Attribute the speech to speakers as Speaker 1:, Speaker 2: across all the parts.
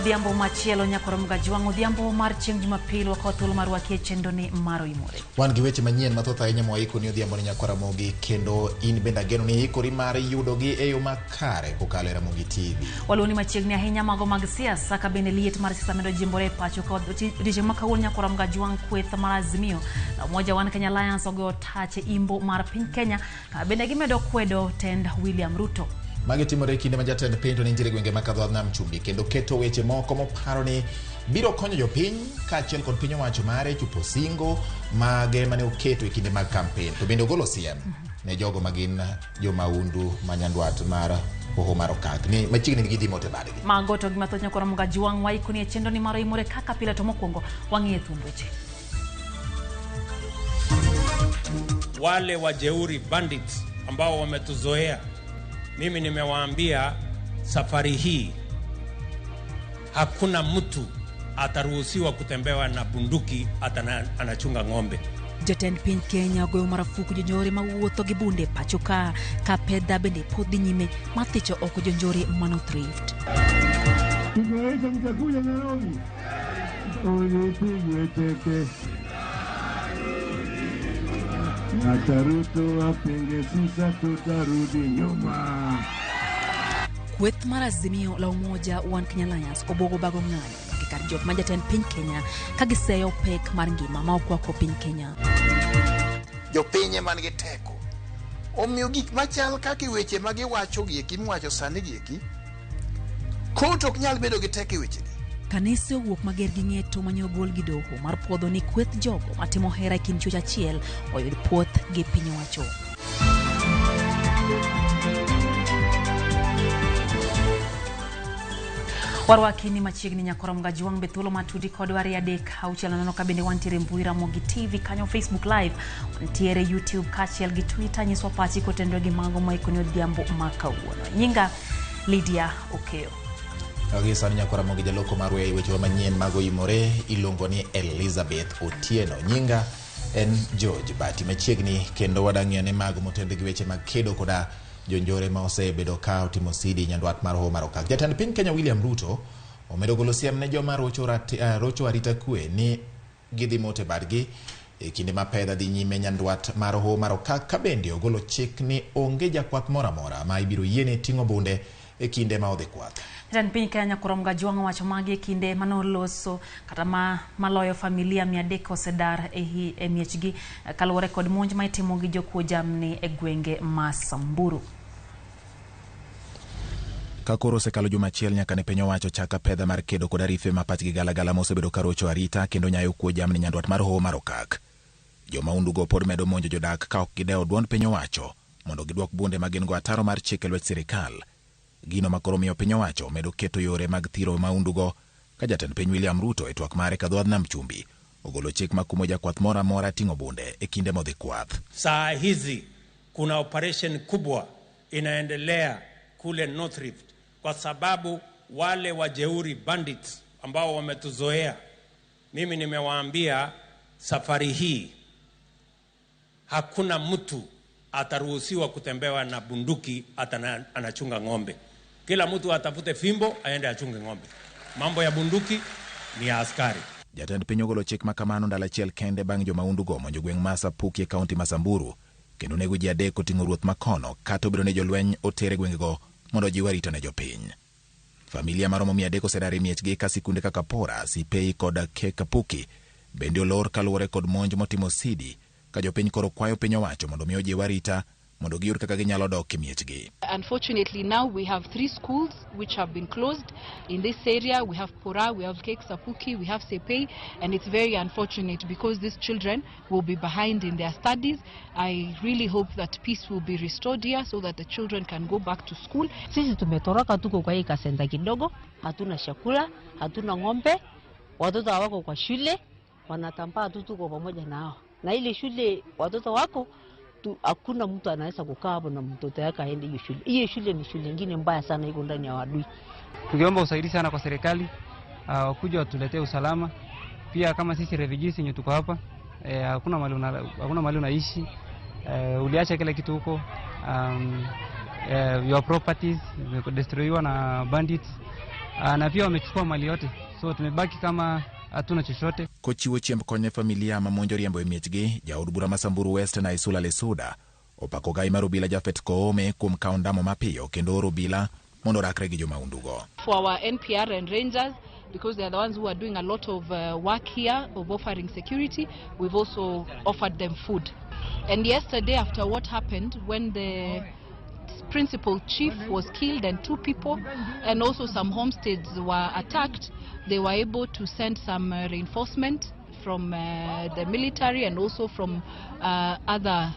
Speaker 1: Odhiambo machielo nyakoromuga jwang odhiambo mar chieng' Jumapil wakothuolo mar wakie chendo ni mar OIMORE.
Speaker 2: Wan gi weche manyien mathoth ahinya mwaiko ni odhiambo ni nyakoromugi kendo in bende ageno ni ikori mar yudogi e yo makare kokalo e Ramogi TV.
Speaker 1: Waluoni machiegni ahinya mago mag siasa ka bende liet mar siasa medo jimbore pacho ka odiochieng' ma kawuono nyakoromuga jwang kweth mar Azimio na Umoja One Kenya Alliance ogoyo tach e imbo mar piny Kenya ka bende gimedo kwedo tend William Ruto.
Speaker 2: Magi timore kinde ma jatend piny to ninjire gwenge makadho nam chumbi kendo keto weche moko moparo ni biro konyo jopiny kaachiel kod piny owacho mare chopo singo mage mane oketo e kinde mag campaign to bende ogolo siem ne jogo magin jomaundu manyandwat mar hoho mar okak ni machiegni ni gidhi mote badgi.
Speaker 1: Mago to gimathoth nyakoromuga jwang waiko ni e chendo ni mar OIMORE kaka pile to mokwongo wang'ie thumb weche.
Speaker 3: Wale wajeuri bandits ambao wametuzoea, mimi nimewaambia safari hii hakuna mtu ataruhusiwa kutembewa na bunduki anachunga ng'ombe.
Speaker 1: Jatend piny Kenya ogoyo marufuku jonjore mawuotho gi bunde pacho ka pedha bende podhi nyime mathicho oko jonjore mano thrift.
Speaker 4: Tunaweza mtakuja Nairobi. Unipigwe teke. Ataruto apinge sisa tutarudi nyuma.
Speaker 1: Kweth mar Azimio la Umoja One Kenya Alliance obogo bago ng'anyo kikar jok ma jatend piny Kenya kagiseyo pek mar ngima ma okwako piny Kenya.
Speaker 5: Jopinye man gi teko omiyo gik machal kaka weche ma giwacho gieki miwacho sani gieki koto ok nyal bedo gi teko weche gi.
Speaker 1: Kanise owuok mager gi ng'eto manyo gol gi doho mar puodho ni kweth jogo matimo hera kind chuech achiel oyud puoth gi piny owacho. Warwakini machiegni nyakoromuga jwang be thuolo matudi kod wari adek auchiel nono ka bende wantiere mbui Ramogi TV kanyo Facebook Live wantiere YouTube kaachiel gi Twitter nyiswa pachi kotendore gi mago maiko ni odhiambo ma kawuono. Nyinga Lydia Okeo.
Speaker 2: Sani nyakoromugi jaloko mar weche manyien mag OIMORE iluongo ni Elizabeth Otieno. Nyinga en George Bati machiegni kendo wadang'e ne mago motend gi weche mag kedo koda jonjore ma osebedo ka otimo sidi nyandwat mar hoho mar okak. Jatend piny Kenya William Ruto omedo golo siem ne joma rocho arita kwe ni gidhi mote badgi e kinde ma pedha dhi nyime nyandwat mar hoho mar okak ka bende ogolo chik ni onge jakwath moro amora ma ibiro yiene ting'o bunde e kinde ma odhi kwath.
Speaker 1: Jatend piny Kenya nyakoromuga jwang wacho magi e kinde manoloso kata maloyo familia 300 osedar e miechgi kaluwore kod monj ma itimo gi jokuo jamni e gwenge ma Samburu.
Speaker 2: Kakoro osekalo juma achiel nyaka ne piny owacho chaka pedha mar kedo kod arife ma pachgi galagala mosebedo karocho arita kendo nyayo kuo jamni nyandwat mar hoho mar okak. Jomaundugo pod medo monjo jodak ka ok gidewo duond piny owacho mondo gidwok bunde ma gin go ataro mar chike lwet sirikal. Gino makoro miyo piny owacho medo keto yore mag thiro maundugo ka jatend piny William Ruto e twak mare kadho nam chumbi ogolo chik makumo jakwath moro amora ting'o bunde e kinde modhi kwath.
Speaker 3: Saa hizi kuna operation kubwa inaendelea kule North Rift kwa sababu wale wajeuri bandits ambao wametuzoea, mimi nimewaambia safari hii hakuna mtu ataruhusiwa kutembewa na bunduki anachunga ng'ombe. Kila mtu atafute fimbo aende achunge ng'ombe. Mambo ya bunduki ni ya askari.
Speaker 2: Jatend piny ogolo chik makamano ndalo achiel kende bang' jomaundugo monjo gweng' ma Sapuki e kaunti ma Samburu kendo nego ji adek oting'o ruoth makono kata obiro ne jolweny otere gwengego mondo jiw arita ne jopiny. Familia maromo 300 osedar e miechgi ka sikunde kaka Pora, Sipei kod Kapuki bende olor kaluwore kod monj motimo sidi ka jopiny koro kwayo piny owacho mondo miyo jiw arita mondo giyud kaka ginyalo dok e miechgi.
Speaker 6: Unfortunately, now we have 3 schools which have been closed in this area. We have Pora, we have Sapuki, we have Sepei, and it's very unfortunate because these children will be behind in their studies. I really hope that peace will be restored here so that the children can go back to school.
Speaker 7: Sisi tumetoroka, tuko kwa hii kasenta kidogo, hatuna chakula, hatuna ng'ombe, watoto wako kwa shule, wanatambaa tu tuko pamoja nao. Na ile shule watoto wako hakuna mtu anaweza kukaa hapo na mtoto yake aende hiyo shule. Hiyo shule ni shule nyingine mbaya sana iko ndani ya wadui.
Speaker 8: Tungeomba usaidizi sana kwa serikali wakuja watuletee usalama. Pia kama sisi refugees wenye tuko hapa hakuna mahali unaishi. Uliacha kila kitu huko. Your properties destroyed na bandits. na pia wamechukua mali yote, so tumebaki kama hatuna chochote.
Speaker 2: Kochiwo chiemb konye familia mamonjo riembo e miechgi, jaod bura ma Samburu West na Isula Lesuda opako gai mar obila Jafet Koome kuom kawo ndamo mapiyo kendo oro obila mondo rakre gi jomaundugo.
Speaker 6: For our NPR and Rangers, because they are the ones who are doing a lot of work here of offering security, we've also offered them food. And yesterday, after what happened, when the principal chief was killed and 2 people, and also some homesteads were attacked, they were able to send some reinforcement from the military and also from other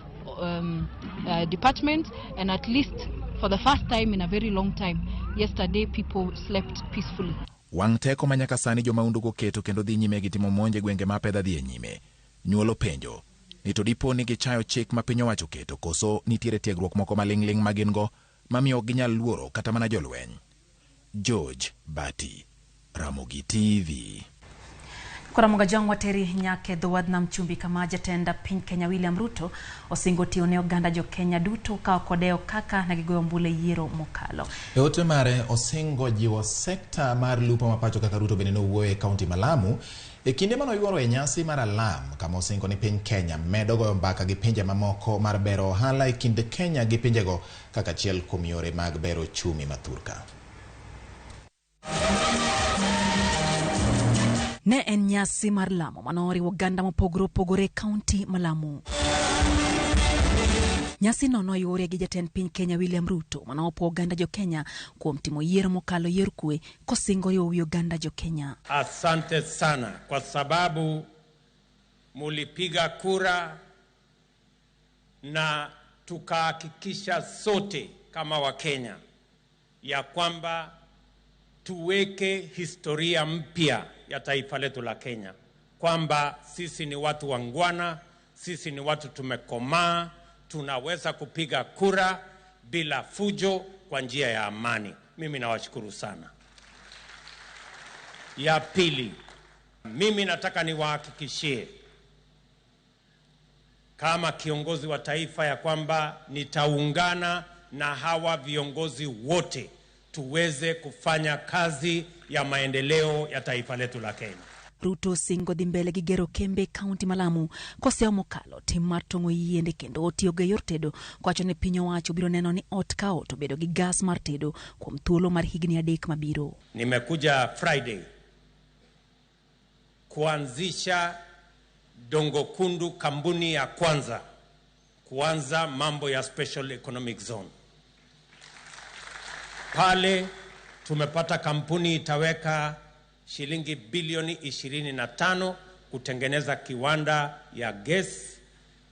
Speaker 6: departments, and at least for the first time in a very long time, yesterday people slept peacefully.
Speaker 2: Wang teko manyaka sani jomaundugo keto kendo dhi nyime gi timo monje gwenge ma pedha dhi e nyime. Nyuolo penjo ni to dipo ni gichayo chik ma piny owacho keto, koso nitiere tiegruok moko maling'ling ma gin go mamiyo ginyal luoro kata mana jolweny. George Bati, Ramogi TV.
Speaker 1: Kora jang wateri nyake dhowad nam chumbi kama jatenda piny Kenya William Ruto osingo tiyo ne oganda jo Kenya duto ka okodeo kaka na gigoyo mbule yiero mokalo.
Speaker 2: E ote mare osingo jiwo sekta mar lupo mapacho kaka Ruto bende nowuoyo e kaunti ma Lamu e kinde mano yuoro e nyasi mar alam, kama osingo ni piny Kenya medo goyo mbaka gi pinje mamoko mar bero ohala e kinde Kenya gi pinjego kaka achiel kuom yore mag bero chumi mathurka.
Speaker 1: Ne en nyasi mar Lamu manoriwo oganda mopogore opogore kaunti ma Lamu. Nyasi no noyore gi jatend piny Kenya William Ruto manopo oganda jo Kenya kuom timo yiero mokalo yier kwe kosingo riwo wi oganda jo Kenya.
Speaker 3: Asante sana kwa sababu mulipiga kura na tukahakikisha sote kama wa Kenya ya kwamba tuweke historia mpya ya taifa letu la Kenya, kwamba sisi ni watu wangwana, sisi ni watu tumekomaa, tunaweza kupiga kura bila fujo kwa njia ya amani. Mimi nawashukuru sana. Ya pili, mimi nataka niwahakikishie kama kiongozi wa taifa ya kwamba nitaungana na hawa viongozi wote tuweze kufanya kazi ya maendeleo ya taifa letu la Kenya.
Speaker 1: Ruto singo dhi mbele gi gero kembe kaunti ma Lamu koseo mokalo tim mar tongo yiende kendo otiyo gi yor tedo kwacho ne piny owacho biro neno ni ot ka ot obedo gi gas mar tedo kuom thuolo mar higni 3 mabiro.
Speaker 3: Nimekuja Friday kuanzisha Dongo Kundu kampuni ya kwanza kuanza mambo ya special economic zone. Pale tumepata kampuni itaweka shilingi bilioni 25 kutengeneza kiwanda ya gas,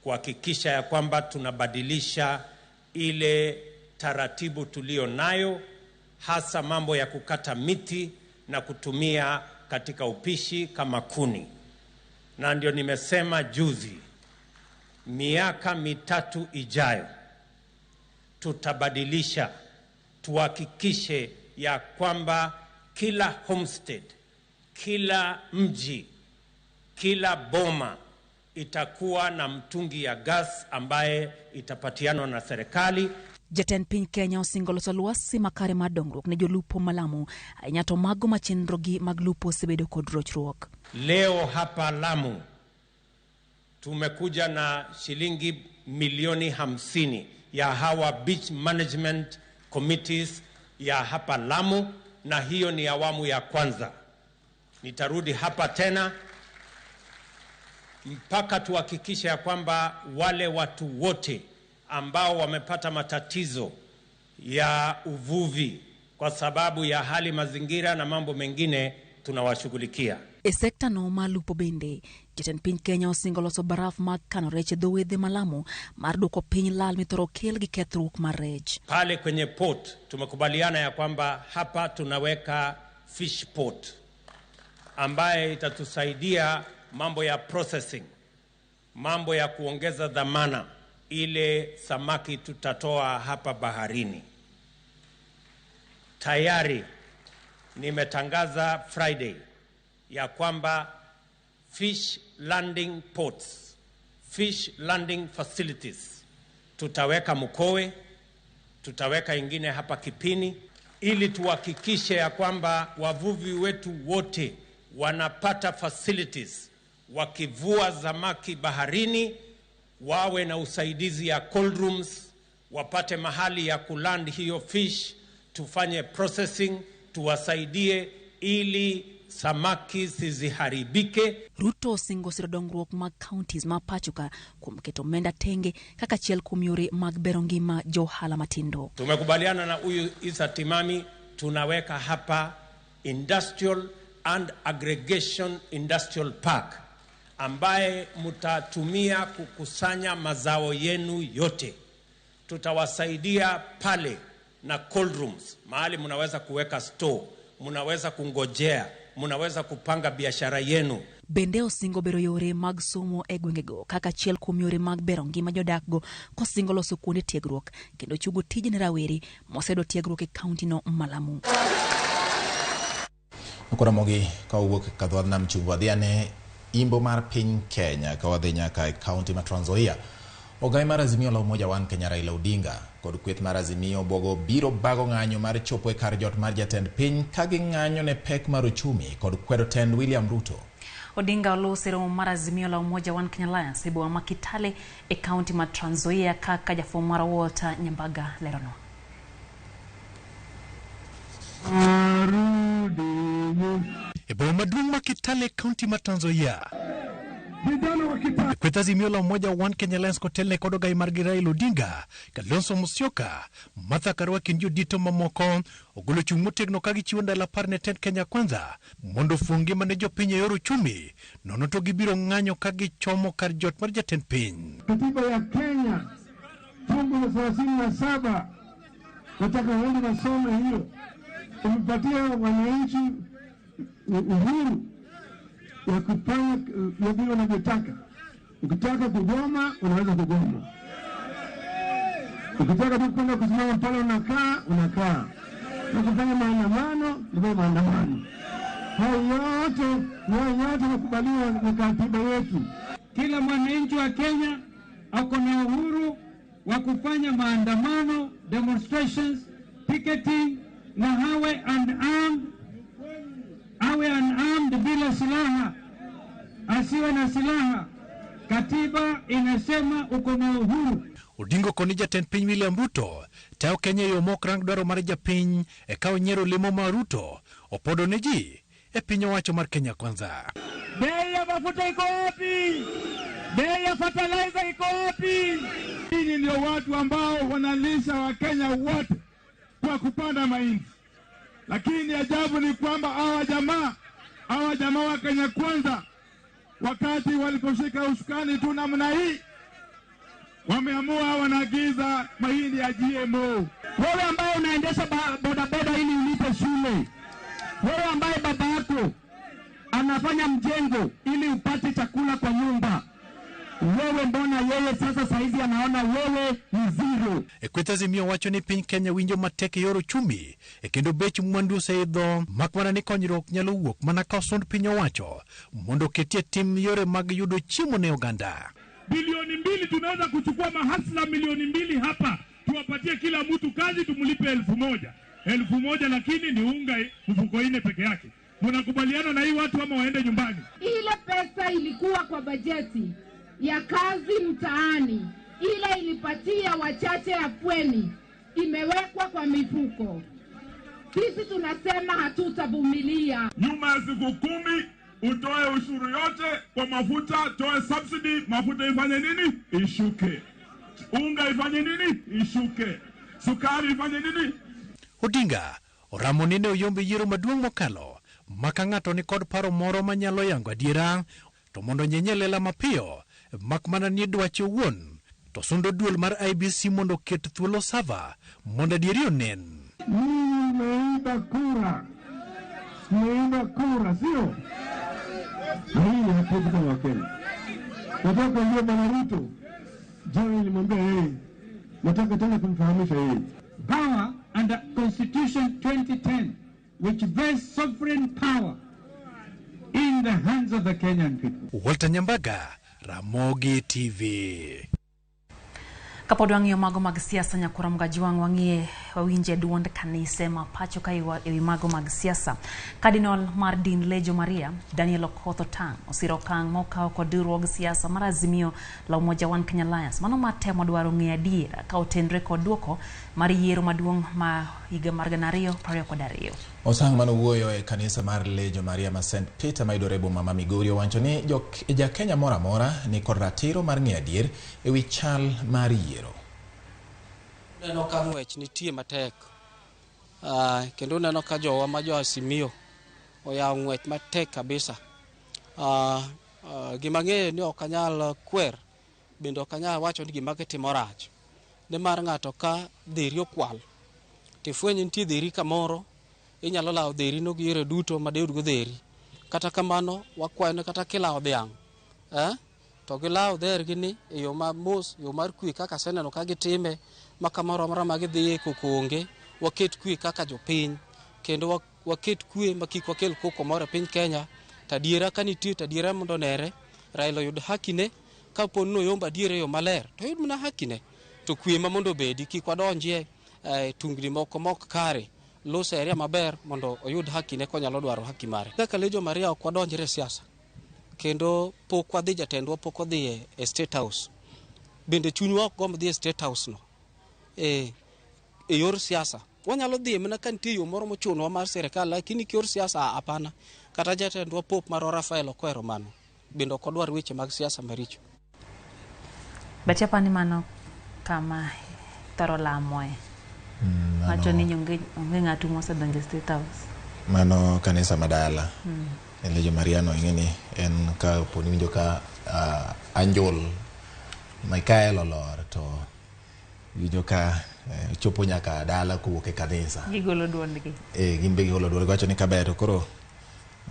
Speaker 3: kuhakikisha ya kwamba tunabadilisha ile taratibu tulio nayo, hasa mambo ya kukata miti na kutumia katika upishi kama kuni. Na ndio nimesema juzi, miaka 3 ijayo tutabadilisha, tuhakikishe ya kwamba kila homestead, kila mji, kila boma itakuwa na mtungi ya gas ambaye itapatianwa na serikali.
Speaker 1: Jatend piny Kenya osingo loso lwasi makare mar dongruok ne jolupo ma Lamu ahinya to mago machenrogi mag lupo osebedo kod rochruok.
Speaker 3: Leo hapa Lamu tumekuja na shilingi milioni 50 ya hawa beach management committees ya hapa Lamu, na hiyo ni awamu ya kwanza. Nitarudi hapa tena mpaka tuhakikishe ya kwamba wale watu wote ambao wamepata matatizo ya uvuvi kwa sababu ya hali mazingira na mambo mengine tunawashughulikia.
Speaker 1: E sekta no malupo bende, jatend piny Kenya osingo loso baraf mag kano rech e dho wedhe ma Lamu mar duoko piny lal mithoro kel gi kethruok mar rech.
Speaker 3: Pale kwenye port tumekubaliana ya kwamba hapa tunaweka fish port ambaye itatusaidia mambo ya processing, mambo ya kuongeza dhamana ile samaki tutatoa hapa baharini. Tayari nimetangaza Friday ya kwamba fish landing ports, fish landing facilities tutaweka Mukowe, tutaweka ingine hapa Kipini, ili tuhakikishe ya kwamba wavuvi wetu wote wanapata facilities, wakivua samaki baharini wawe na usaidizi ya cold rooms, wapate mahali ya kuland hiyo fish, tufanye processing, tuwasaidie ili samaki siziharibike.
Speaker 1: Ruto singo siro dongruok mag counties ma pachuka kuom keto omenda tenge kaka chiel kuom yore mag bero ngima johala matindo.
Speaker 3: Tumekubaliana na huyu Isa Timami, tunaweka hapa industrial and aggregation industrial park ambaye mtatumia kukusanya mazao yenu yote. Tutawasaidia pale na cold rooms, mahali mnaweza kuweka store, mnaweza kungojea, mnaweza kupanga biashara yenu.
Speaker 1: Bende osingo bero yore mag somo e gwengego kaka chiel kuom yore mag bero ngima jodakgo kosingo loso kuonde tiegruok kendo chugo tije ne rawere mosedo tiegruok e kaunti no malamu.
Speaker 2: Ramogi ka owuok ka dhood nam chumbo adhiane imbo mar piny Kenya ka wadhi nyaka e kaunti ma Trans Nzoia. Ogai mar Azimio la Umoja One Kenya Raila Odinga kod kweth mar Azimio bogo biro bago ng'anyo mar chopo e kar jot mar jatend piny ka ging'anyo ne pek mar uchumi kod kwedo tend William Ruto.
Speaker 1: Odinga olosero mar Azimio la Umoja One Kenya Alliance ibo ma Kitale e kaunti ma Trans Nzoia kaka jafwambo mar Walter Nyambaga lerono.
Speaker 9: Ebo maduong' ma Kitale kaunti ma Trans Nzoia. Kweth Azimio la Umoja One Kenya Alliance kotelne kod ogai mar Raila Odinga, Kalonzo Musyoka, Martha Karua kod jodito mamoko ogolo chung' motegno ka gichiwo ndalo 10 ne tend Kenya Kwanza mondo fungi mane jopiny e yor uchumi nono to gibiro ng'anyo ka gichomo kar jot mar jatend piny.
Speaker 4: Katiba ya Kenya fungu la 37 nataka waende wasome hiyo, umepatia wananchi uhuru ya kupanga ya vile unavyotaka. Ukitaka kugoma unaweza kugoma, ukitaka tu kwenda kusimama pale unakaa, na kufanya maandamano ndio maandamano. Hayo yote nakubaliwa na katiba yetu.
Speaker 10: Kila mwananchi wa Kenya ako na uhuru wa kufanya maandamano, demonstrations, picketing, na hawe unarmed bila silaha, asiwe na silaha. Katiba inasema uko na uhuru.
Speaker 9: Odinga koni jatend piny William Ruto tao Kenya yo mokrang dwaro mar japiny e kao nyero limo mar Ruto opodo ne ji e piny owacho mar Kenya Kwanza.
Speaker 10: Bei ya mafuta iko wapi? Bei ya fertilizer iko wapi?
Speaker 4: Hii ndio watu ambao wanalisha wa Kenya wote kwa kupanda mahindi. Lakini ajabu ni kwamba hawa jamaa wa Kenya Kwanza wakati waliposhika usukani tu namna hii wameamua wanaagiza mahindi ya GMO.
Speaker 10: Wewe ambaye unaendesha bodaboda ili ulipe shule, wewe ambaye baba yako anafanya mjengo ili upate chakula kwa nyumba, wewe mbona yeye sasa saizi anaona wewe ni zero?
Speaker 9: Kweth Azimio wacho ni piny Kenya winjo matek yor uchumi kendo bech mwandu oseidho makmana ni konyruok nyalo wuok mana ka osund piny owacho mondo ketie tim yore mag yudo chiemo ne oganda.
Speaker 4: Bilioni 2 tunaweza kuchukua mahasla milioni 2 hapa tuwapatie kila mtu kazi, tumulipe 1,000 lakini ni unga mfuko 4 peke yake. Mnakubaliana na hii watu ama waende nyumbani?
Speaker 11: Ile pesa ilikuwa kwa bajeti ya kazi mtaani, ile ilipatia wachache afueni, imewekwa kwa mifuko. Sisi tunasema hatutavumilia.
Speaker 4: Nyuma ya siku 10 utoe ushuru yote kwa mafuta, toe subsidy, mafuta ifanye nini? Ishuke. Unga ifanye nini? Ishuke. Sukari ifanye nini?
Speaker 9: Odinga oramo nene oyombe yiero maduong' mokalo maka ng'ato ni kod paro moro manyalo yango adiera to mondo nyenye lela mapiyo makmana ni dwache owuon to sundo duol mar IBC mondo ket thuolo sava mondo adieri onen.
Speaker 4: Mmeiba kura sio? Hii ni hapo kwa Wakenya. Nataka kuambia Bwana Ruto, jana nilimwambia yeye, nataka tena kumfahamisha yeye.
Speaker 10: Power under Constitution 2010 which vests sovereign power in the hands of the Kenyan people.
Speaker 9: Walter Nyambaga, Ramogi TV.
Speaker 1: Kapod wang'iyo mago mag siasa nyakura mgajiwang wang'ie wawinje duond kanise ma pacho ka ewi mago mag siasa. Kardinal mar din Lejo Maria Daniel Okoth Otang osiro okang' mokawo kod riwruog siasa mar Azimio la Umoja One Kenya Alliance mano matemo dwaro ng'eyo adiera ka otenre kod duoko mar yiero maduong' ma higa mar 2022.
Speaker 2: Osang mano wuoyo e kanisa mar Lejo Maria ma St. Peter maidore boma ma Migori owacho ni ja Kenya mora mora ni kod ratiro mar ng'eyo adier ewi chal mar yiero.
Speaker 12: Neno ka ng'wech nitie matek. Kendo neno ka jowa ma jo Azimio oyawo ng'wech matek kabisa. Gima ng'eyo ni ok anyal kwer bende ok anyal wacho ni gima kitimo rach. Nimar ng'ato ka dheri okwal tifwenyo nitie dheri kamoro inyalo lawo dheri no gi yore duto ma deud go dheri. Kata kamano wakwayo kata kilawo dhiang'. To gilawo dhergi ni e yo ma mos, yo mar kwe kaka seneno ka gitime ma kamoro amora ma gidhiye kokonge waket kwe kaka jopiny kendo waket kwe ma kik wakel koko moro e piny Kenya. Tadiera ka nitie tadiera mondo nere Raila yud hakine ka pon no yomba diere yo maler to yud mana hakine to kwe ma mondo bedi kik wadonjie tungni moko mok kare lose area maber mondo oyud hakine konyalo dwaro haki mare. Kaka Lejo Maria ok wadonjre siasa kendo pok wadhi jatendwa pok odhi e State House. Bende chunywa ok gomb dhi e State House no e yor siasa. Wanyalo dhi mana ka nitie yo moro mochunwa mar serikal lakini yor siasa hapana. Kata jatendwa Pop mar Rafael okwero mano. Bende ok odwar weche mag siasa maricho.
Speaker 1: Beche pani mano kama taro lamoe. Wacho ni onge ng'atu mosedonjo State House.
Speaker 2: Mano kanisa madala. Lejo Maria no ing'eni en ka poni winjo ka Anjol Michael olor to winjo ka chopo nyaka dala kuwuok e kanisa.
Speaker 1: Gigolo duondgi.
Speaker 2: Gin be gigolo duondgi wacho ni kaber to koro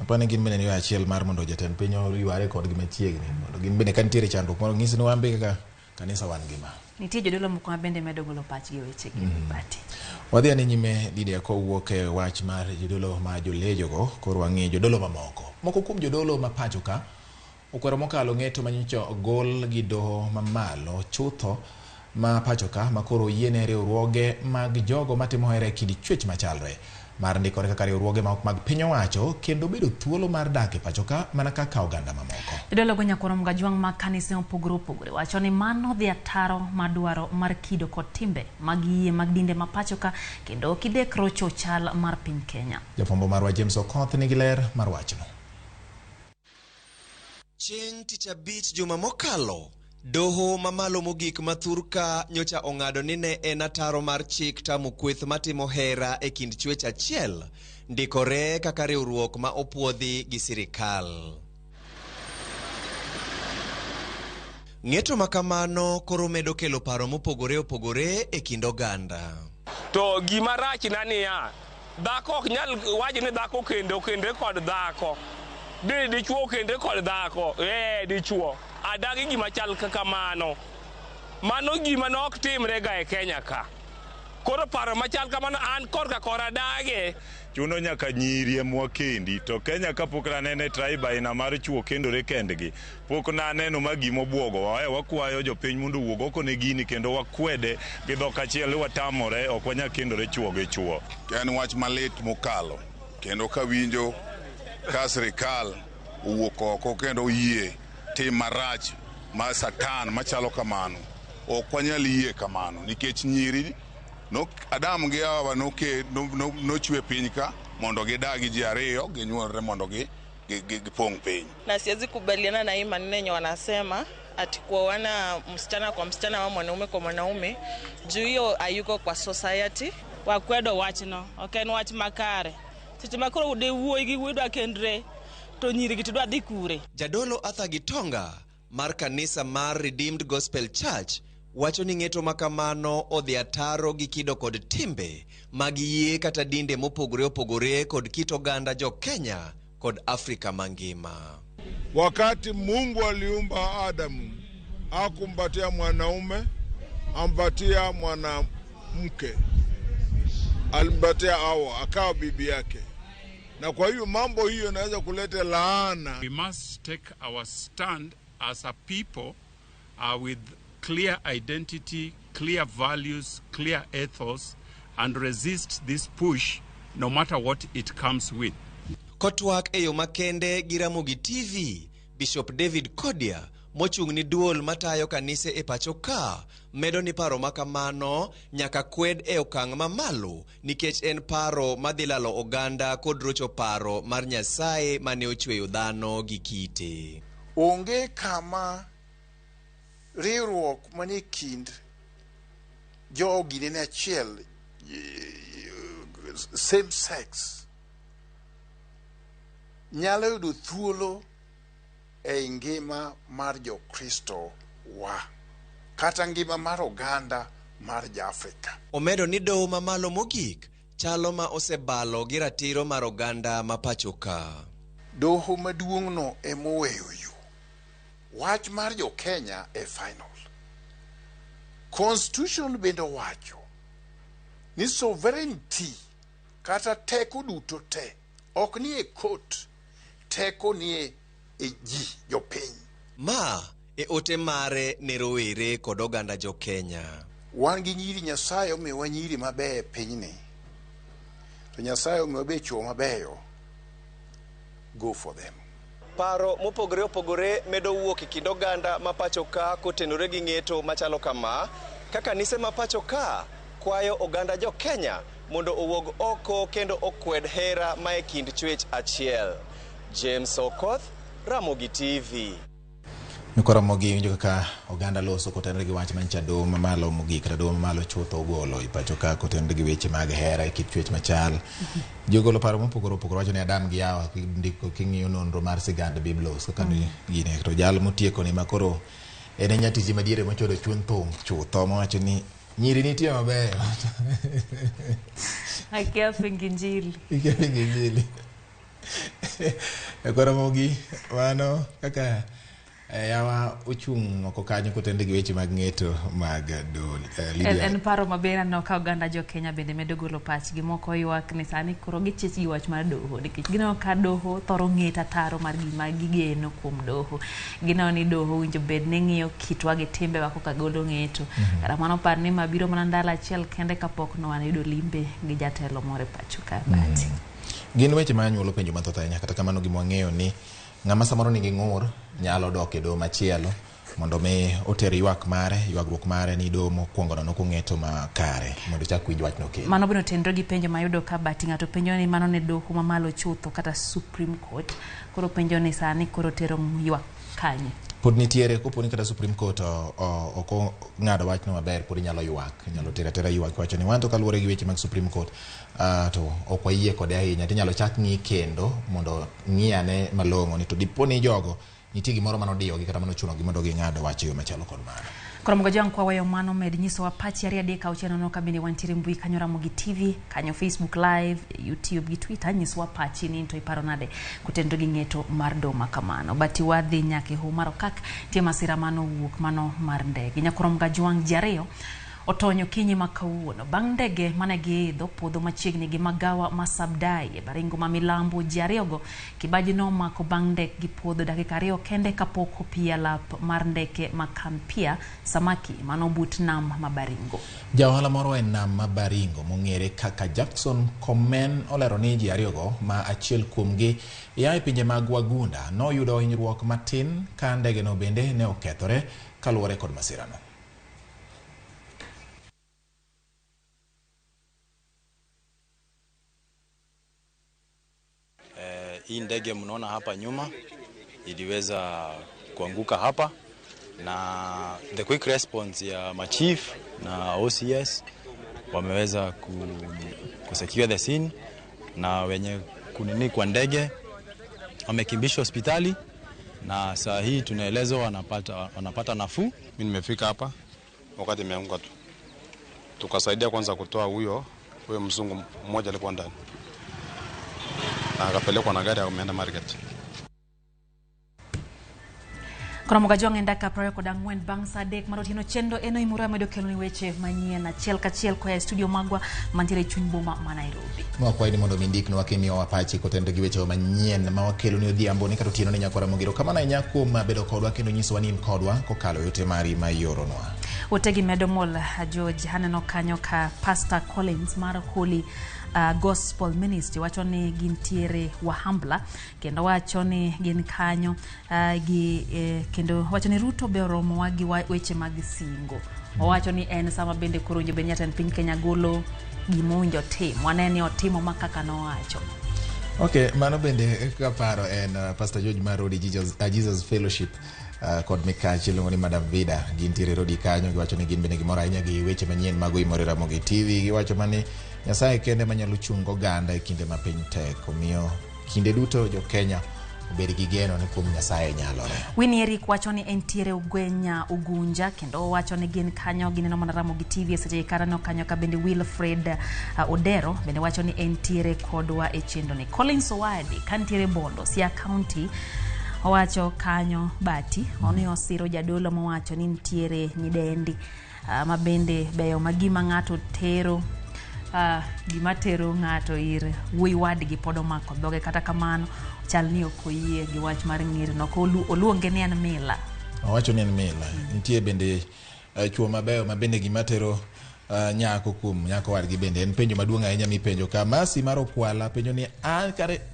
Speaker 2: apani gin bende ni achiel mar mondo jatend piny oyware kod gi machiegni mondo gin bende kanitiere chandruok moro ng'isi ni wan be kaka kanisa wan gima.
Speaker 1: Nitie jodolo moko ma bende medo golo pachgi weche gi bati.
Speaker 2: Wadhi ani nyime Lidia kowuok e wach mar jodolo ma jolejogo koro wang'e jodolo mamoko. Moko kuom jodolo ma pacho ka okwero mokalo ng'eto manyicho gol gi doho mamalo chutho ma pacho ka ma koro yiene riwruoge mag jogo matimo hera e kind chwech machalre mar ndikore kaka riwruoge ma ok mag piny owacho kendo bedo thuolo mar dak e pacho ka mana kaka oganda mamoko.
Speaker 1: Jodolo go nyakoro mgajuang mag kanise opogore opogore wacho ni mano dhi ataro madwaro mar kido kod timbe mag yie mag dinde ma pacho ka kendo kidekro chal mar piny Kenya.
Speaker 2: Jafwambo marwa James Okoth nigi ler mar wachno.
Speaker 13: Chieng' tich abich juma mokalo doho mamalo mogik mathurka nyocha ong'ado ni ne en ataro mar chik tamo kweth matimo hera e kind chwech achiel ndikore kaka riwruok ma opuodhi gi sirikal. Ng'eto makamano koro medo kelo paro mopogore opogore e kind oganda.
Speaker 14: To gima rach na niya dhako ok nyal waje ni dhako kende kod dhako dichuo kende kod dhako dichuo adagi gima chal kaka mano gima nok timre ga e Kenya ka koro paro machal kamano an korka kora dage
Speaker 15: chuno nyaka nyiri emwa kendi to Kenya kapok nanene tribe aina mar chuo kendore kendgi pok naneno ma gimo buogo wakwayo jopiny mondo wuog oko ne gini kendo wakwede gi dhok achiel watamore ok wanya kendore chuo gi chuo.
Speaker 16: En wach malit mokalo kendo kawinjo ka sirikal owuok oko kendo yie tim marach ma satan machalo kamano ok wanyal yie kamano nikech nyiri Adam gi Hawa nochwe piny ka mondo gidagi ji ariyo ginyuolre mondo gipong piny.
Speaker 17: Na siwezi kubaliana na hii maneno yenye wanasema ati kuoana msichana kwa msichana au mwanaume kwa mwanaume juu hiyo hayuko kwa society.
Speaker 18: Wakwedo wachno ok en wach makare seche makoro ude wuoyi gi widwa kendre to nyiri gitudwa dhi kure.
Speaker 13: Jadolo Arthur Gitonga mar kanisa mar Redeemed Gospel Church wacho ni ng'eto makamano odhi ataro gi kido kod timbe mag yie kata dinde mopogore opogore kod kit oganda jo Kenya kod Afrika mangima.
Speaker 4: Wakati Mungu aliumba Adamu hakumpatia mwanaume, ampatia mwanamke, alimpatia Hawa akawa bibi yake. Na kwa hiyo mambo hiyo inaweza kuleta laana.
Speaker 19: We must take our stand as a people with clear identity, clear values, clear ethos, and resist this push no matter what it comes with.
Speaker 13: Kotwak e yo makende gi Ramogi TV, Bishop David Kodia, mochung' ni duol matayo kanise e pacho ka, medo ni paro makamano nyaka kwed e okang' mamalo nikech en paro madhilalo oganda kod rocho paro mar Nyasaye mane ochweyo dhano gi kite.
Speaker 5: Onge kama riwruok manie kind joginene achiel, same sex, nyalo yudo thuolo e ngima mar Jokristo wa kata ngima mar oganda mar Afrika.
Speaker 13: Omedo ni doho mamalo mogik chalo ma osebalo gi ratiro mar oganda ma pacho ka.
Speaker 5: Doho maduong'no emoweyo yo. Wach mar Jo-Kenya e final. Constitution bende wacho ni sovereignty kata teko duto te ok ni e court, teko ni e ji jopiny.
Speaker 13: Ma e ote mare ne rowere kod oganda Jo-Kenya.
Speaker 5: Wan gi nyiri, Nyasaye omiwa nyiri mabeyo e pinyni, to Nyasaye omiwa be chwo mabeyo. Go for them.
Speaker 13: Paro mopogore opogore medo wuok e kind oganda ma pacho ka kotenore gi ng'eto machalo kama, kaka kanise ma pacho ka kwayo oganda Jo-Kenya mondo owuog oko kendo okwed hera ma e kind chwech achiel. James Okoth, Ramogi TV.
Speaker 2: Nikora Ramogi winjo kaka oganda loso kotenore gi wach mancha doho mamalo mogik kata doho mamalo chutho ogolo i pacho ka kotenore gi weche mag hera e kit chwech machal. Jogolo paro mopogore opogore wacho ni Adam gi Hawa ndiko king'iyo nonro mar sigand Biblos kaka ni gine to jal motieko ni makoro en nyatiji madiere mochodo chuny thum chutho mowacho ni nyiri nitie mabeyo.
Speaker 1: Akia finginjili.
Speaker 2: Nikora Ramogi wano kaka yawa uchung' oko kanyo kotenore gi weche mag ng'eto mag dol.
Speaker 1: En paro maber no ka oganda Jo-Kenya bende medo golo pachgi moko ywak ni sani koro gichich gi wach mar doho nikech gineno ka doho thoro ng'eta taro mar gima gigeno kuom doho. Gineno ni doho winjo bed ni ng'iyo kitwa gi timbewa koka golo ng'eto. Kata mano par ni mabiro mana ndalo achiel kende kapok no wan yudo limbe gi jatelo moro e pacho ka bati.
Speaker 2: Gin weche manyuolo penjo mathoth ahinya, kata kamano gima wang'eyo ni ng'ama samoro nigi ng'ur nyalo dok e doho machielo mondo mi oter ywak mare, ywagruok mare ni doho mokwongo no kong'eto makare mondo chak winj wachno kendo.
Speaker 1: Mano bino tenore gi penjo mayudo ka bati ng'ato penjo ni mano ne doho mamalo chutho kata Supreme Court, koro penjo ni sani koro tero ywak kanye.
Speaker 2: Pod nitiere koponi kata Supreme Court oko ng'ado wachno maber, pod inyalo ywak, inyalo tera ywak wacho ni wanto kaluwore gi weche mag Supreme Court to ok wayie kode ahinya, tinyalo chak ng'i kendo mondo ng'iyane malong'o ni to diponi jogo nitie gimoro manodiyogi kata manochunogi mondo ging'ado wach yo machalo kod mano.
Speaker 1: Koro mga jang kwa wayo mano med nyiso wapachi ari adeka ucheno no kabinde wantiere mbui kanyo Ramogi TV, kanyo Facebook Live, YouTube gi Twitter nyiso wapachi ni to iparo nade kutendo gi ng'eto mar doma kamano. Bati wadhi nyake hu maro kak tie masira mano wuok mano mar ndege. Nyakoro mga juang jareyo otonyo kinyi makawuono bang' ndege mane giidho podho machiegni gi magawa masabdai e Baringo ma milambo. Ji ariyogo kibaji nomako bang' ndege gi podho dakika 2 kende kapok opia lap mar ndeke makampia samaki mano but nam ma Baringo.
Speaker 2: Jaohala moro e nam ma Baringo mong'ere kaka Jackson Komen olero ni ji ariyogo ma achiel kuomgi ya e pinje mag wagunda noyudo hinyruok matin ka ndege no bende ne okethore kaluwore kod masirano.
Speaker 20: Hii ndege mnaona hapa nyuma iliweza kuanguka hapa, na the quick response ya machief na OCS wameweza kusecure the scene, na wenye kunini kwa ndege wamekimbishwa hospitali, na saa hii tunaelezwa wanapata nafuu.
Speaker 21: Mimi nimefika hapa wakati imeanguka tu, tukasaidia kwanza kutoa huyo mzungu mmoja alikuwa ndani, akapelekwa na gari ameenda market.
Speaker 1: Ramogi jong endaka prayo kodangwen bang sadek marotino chendo eno imura medo keloni weche manyien achiel kachiel koya studio magwa mantiere chuny boma ma Nairobi.
Speaker 2: Kwa ni mondo mindikno wakimiyo wapachi kotendo gi weche manyien ma wakeloni odhiambo ni katotieno ne nyako Ramogi kamana inyako mabedo kodwa kendo nyiso ni kodwa kokalo yote mari ma yoronwa.
Speaker 1: Otegi medo mol George haneno kanyo ka Pastor Collins mar Holy Gospel Ministry wacho ni gintiere Wahambla kendo wacho ni gin kanyo kendo wacho ni Ruto be oromo wagi weche mag singo. Wacho ni en sama bende koro njo ben yatan piny Kenya golo gimonjo tim waneni otimo makaka no wacho.
Speaker 2: Okay, mano bende kaparo en Pastor George Marodi Jesus Fellowship kod Mikachi lungoni Madam Vida gintiere Rodi kanyo giwacho ni gin bende gimoro ahinya gi weche manyien mag OIMORE Ramogi TV giwacho mani Nyasaye kende manyalo chungo ganda e kinde ma piny tek omiyo kinde duto jo Kenya obed gi geno ni kuom Nyasaye nyalore.
Speaker 1: Winnie Eric wacho ni entiere Ugwenya Ugunja kendo wacho ni gin kanyo gineno mana Ramogi TV seche karano kanyo ka bende Wilfred Odero bende wacho ni entiere kodwa e chendo ni Collins Owadi kantiere Bondo Siaya County wacho kanyo bati oni osiro jadolo mowacho ni ntiere nyidendi mabende beyo magima ng'ato tero gima tero ng'ato ir wuoyi wadgi podo mako dhoge kata kamano chal ni okoyie gi wach mar ng'ir no ko oluonge ni en mila.
Speaker 2: Wacho ni en mila. Nitie bende chuo mabeyo mabende gima tero nyako kum nyako wadgi bende en penjo maduong' ahinya mipenjo ka Masi mar Okwala penjo ni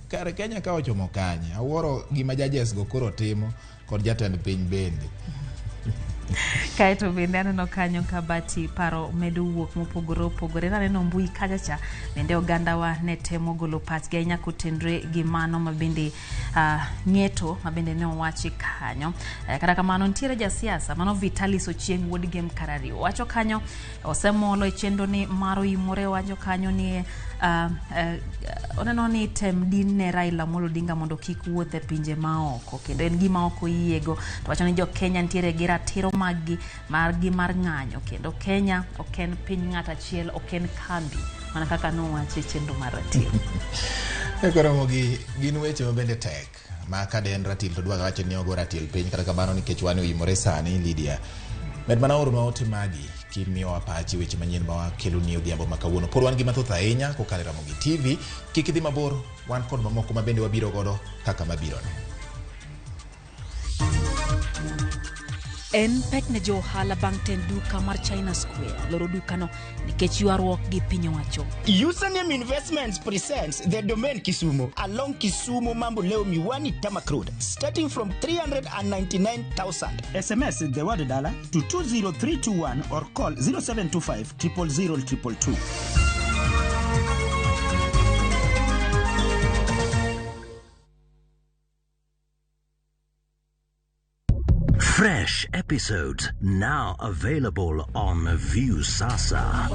Speaker 2: kare Kenya ka ochomo kanye awuoro gima judges go koro timo kod jatend piny bende.
Speaker 1: Kaeto bende aneno kanyo kabati paro medo wuok mopogore naneno mbui kachacha bende oganda wa ne temo golo pachgi ahinya kotendre gi mano mabende ng'eto mabende ne owachi kanyo kata kamano ntiere jasiasa mano Vitalis Ochieng wuod Game Karario wacho kanyo osemolo e chendo ni maro OIMORE wacho kanyo ni oneno ni tem din ne Raila Amolo Odinga mondo kik wuothe e pinje maoko kendo en gima oko yiego to wacho ni jo Kenya ntiere gi ratiro maggi mar ng'anyo kendo Kenya oken piny ng'ata achiel oken kambi mana kaka no wache chendo mar ratiro.
Speaker 2: Ramogi gin weche mabende tek ma ka den ratil to dwaga wacho ni ogo ratil piny kata kamano nikech wan OIMORE sani Lydia med mana oro ma ote magi kimiyo wapachi weche manyien ma wakeloni odhiambo ma kawuono pod wan gi mathoth ahinya kokalo Ramogi TV kik idhi mabor wan kod mamoko mabende wabiro godo kaka mabiro ne.
Speaker 1: En pek ne jo ohala bang' ten duka mar China Square loro dukano nikech ywaruok gi piny owacho.
Speaker 7: Username Investments presents the domain Kisumu along Kisumu Mambo Leo Miwani Tamak Road starting from 399,000. SMS the word dollar to 20321 or call 0725 000 222.
Speaker 22: Fresh episodes now available on Viusasa.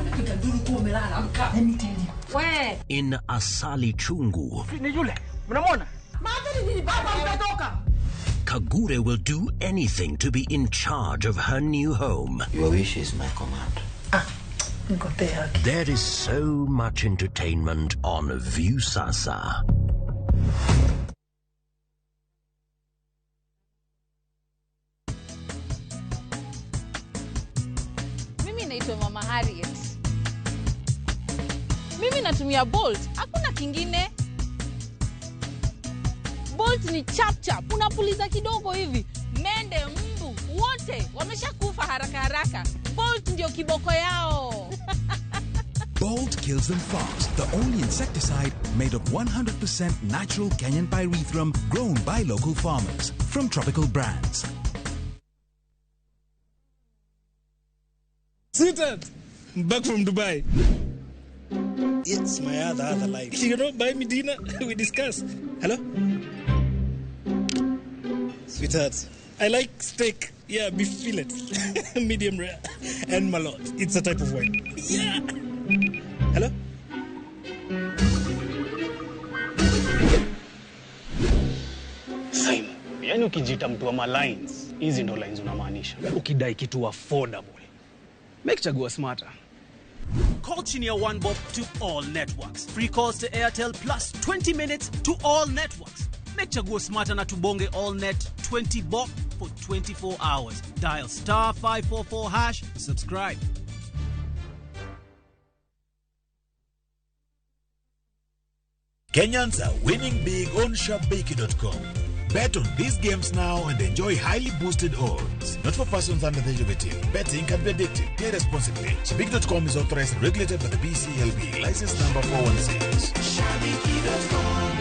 Speaker 23: Where?
Speaker 22: In Asali Chungu. Kagure will do anything to be in charge of her new home.
Speaker 24: Your wish is my command.
Speaker 22: There is so much entertainment on Viusasa.
Speaker 6: Mama Harriet. Mimi natumia Bolt, hakuna kingine. Bolt ni chap chap, unapuliza kidogo hivi. Mende, mbu, wote wameshakufa haraka. Bolt ndio kiboko yao.
Speaker 25: Bolt kills them fast. The only insecticide made of 100% natural Kenyan pyrethrum grown by local farmers from tropical brands.
Speaker 26: Sweetheart, I'm back from Dubai. It's my other life. You know, buy me dinner, we discuss. Hello? Sweetheart, I like steak. Yeah, beef fillet. Medium rare. And malot. It's a type of wine. Yeah. Hello?
Speaker 27: Simon, yani ukijita mtu wa malines, hizi ndo lines unamaanisha. Ukidai kitu affordable. Make chagua smarter.
Speaker 28: Call Chinia One Bob to all networks. Free calls to Airtel plus 20 minutes to all networks. Make Chaguo Smarter na Tubonge All Net 20 bob for 24 hours. Dial *544# to subscribe.
Speaker 25: Kenyans are winning big on shopbaki.com. Bet on these games now and enjoy highly boosted odds. Not for persons under the age of 18. Betting can be addictive. Play responsibly. Shopbaki.com is authorized and regulated by the BCLB. License number 416. Shopbaki.com.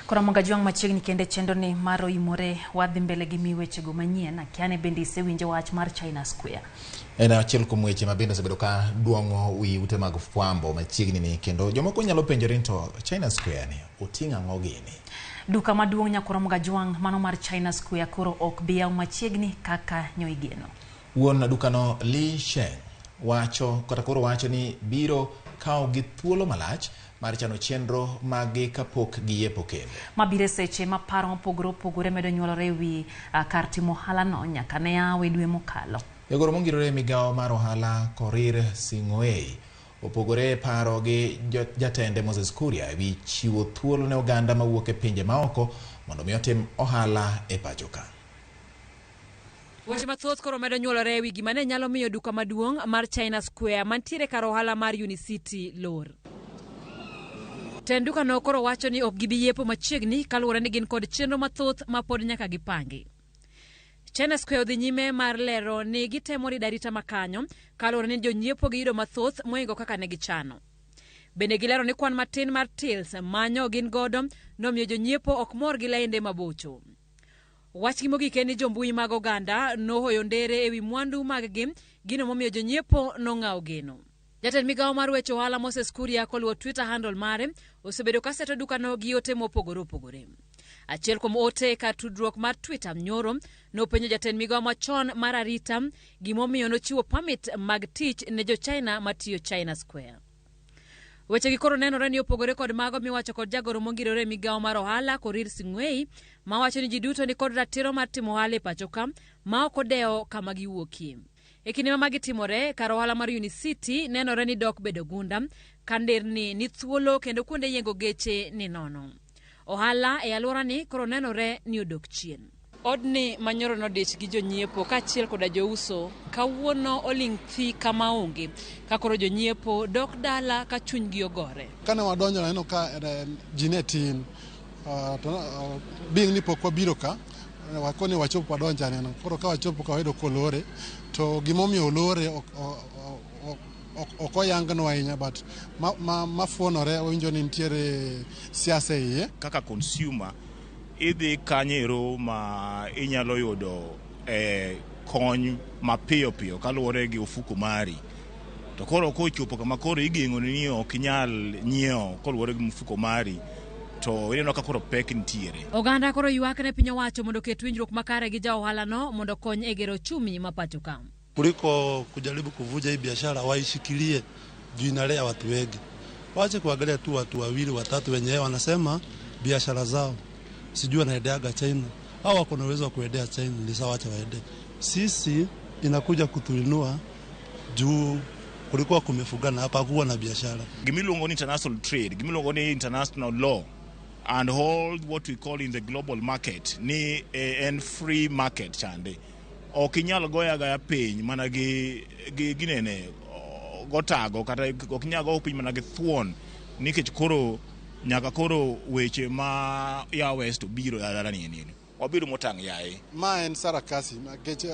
Speaker 1: Koramoga juang machiegni kende chendo ni mar OIMORE wadhi mbele gi weche go manyien akiane bende isewinjo wach mar China Square.
Speaker 2: En achiel kuom weche mabende osebedo ka duong'o wi ute mag fwambo machiegni ni kendo jomoko nyalo penjore to China Square ni oting'o ang'o gini.
Speaker 1: Duka maduong' Koramoga juang mano mar China Square koro ok bi yaw machiegni kaka nyoigeno.
Speaker 2: Wuon dukano Li Sheng wacho ni biro kawo gi thuolo malach mar chano chenro magi kapok giyepo kendo.
Speaker 1: Mabire seche ma paro mopogore medo nyuolore wi kar timo ohala no nyaka ne yawe dwe mokalo.
Speaker 2: Jagoro mongirore migawo mar ohala Korir Sing'oei opogore paro gi jatende Moses Kuria wi chiwo thuolo ne oganda mawuok e pinje maoko mondo mi otim ohala e pacho ka.
Speaker 3: Weche mathoth koro medo nyuolore wi gima ne nyalo miyo duka maduong' mar China Square mantiere kar ohala mar Unicity lor. Tenduka no koro wacho ni ok gibi yepo machiegni kaluwore ni gin kod chenro mathoth ma pod nyaka gipangi. China Square odhi nyime mar lero ni gitemo ri darita makanyo kaluwore ni jonyiepo giyudo mathoth moingo kaka ne gichano. Bende gilero ni kwan matin mar tills manyo gin godo nomiyo jonyiepo ok mor gi lainde mabocho. Wach mogik en ni jombui mag oganda nohoyo ndere ewi mwandu mag-gi gino momiyo jonyiepo nong'awo geno. Jatend migawo mar weche ohala Moses Kuria koluwo Twitter handle mare osebedo ka seto dukano gi ote mopogore. Achiel kuom ote ka tudruok mar Twitter nyoro nopenjo jatend migawo machon mar arita gimomiyo nochiwo permit mag tich ne jo China matiyo China Square. Weche gi koro nenore ni opogore kod mago miwacho kod jagoro mongirore migawo mar ohala Korir Sing'oei mawacho ni ji duto ni kod ratiro mar timo ohala e pacho ka ma ok odewo kama giwuokie. E kinde ma gitimore, kar ohala mar Unicity nenore ni dok bedo gunda, kanderni ni thuolo kendo kuonde yiengo geche ni nono. Ohala e alwora ni koro nenore ni odok chien. Odni manyoro nodich gi jonyiepo kaachiel koda jouso kawuono oling' thi kama onge ka koro jonyiepo dok dala ka chunygi ogore.
Speaker 8: Kane wadonjo neno ka ji ne tin bing ni pok wabiro ka wakoni wachopo wadonja neno koro ka wachopo ka wayudo kolore to gimomiyo olore ok oyangnwa ahinya but mafuonore owinjo ni nitiere siasa iye.
Speaker 9: Kaka consumer idhi kanyero ma inyalo yudo kony mapiyo kaluwore gi ofuko mari, to koro kochopo kama koro igeng'o ni ok inyal nyiewo kaluwore gi ofuko mari to ineno ka koro pek nitiere.
Speaker 3: Oganda koro ywak ne piny owacho mondo ket winjruok makare gi ja ohala no mondo kony e gero chumi mapacho ka.
Speaker 10: Kuliko kujaribu kuvuja hii biashara waishikilie juu inalea watu wengi. Waache kuangalia tu watu wawili watatu wenyewe wanasema biashara zao sijui wanaendeaga China au wako na uwezo wa kuendea China, ni sawa, acha waende. Sisi inakuja kutuinua juu kulikuwa kumefugana hapa kuwa na biashara.
Speaker 9: Gimiluongo ni international trade, gimiluongo ni international law and hold what we call in the global market ni en free market chande. Okinyal goya piny mana gi ginene gotago kata okinyal go piny mana gi thuon nikech koro nyaka koro weche ma ya west biro dala ni wabiro motang' yaye.
Speaker 8: Ma en sarakasi nikech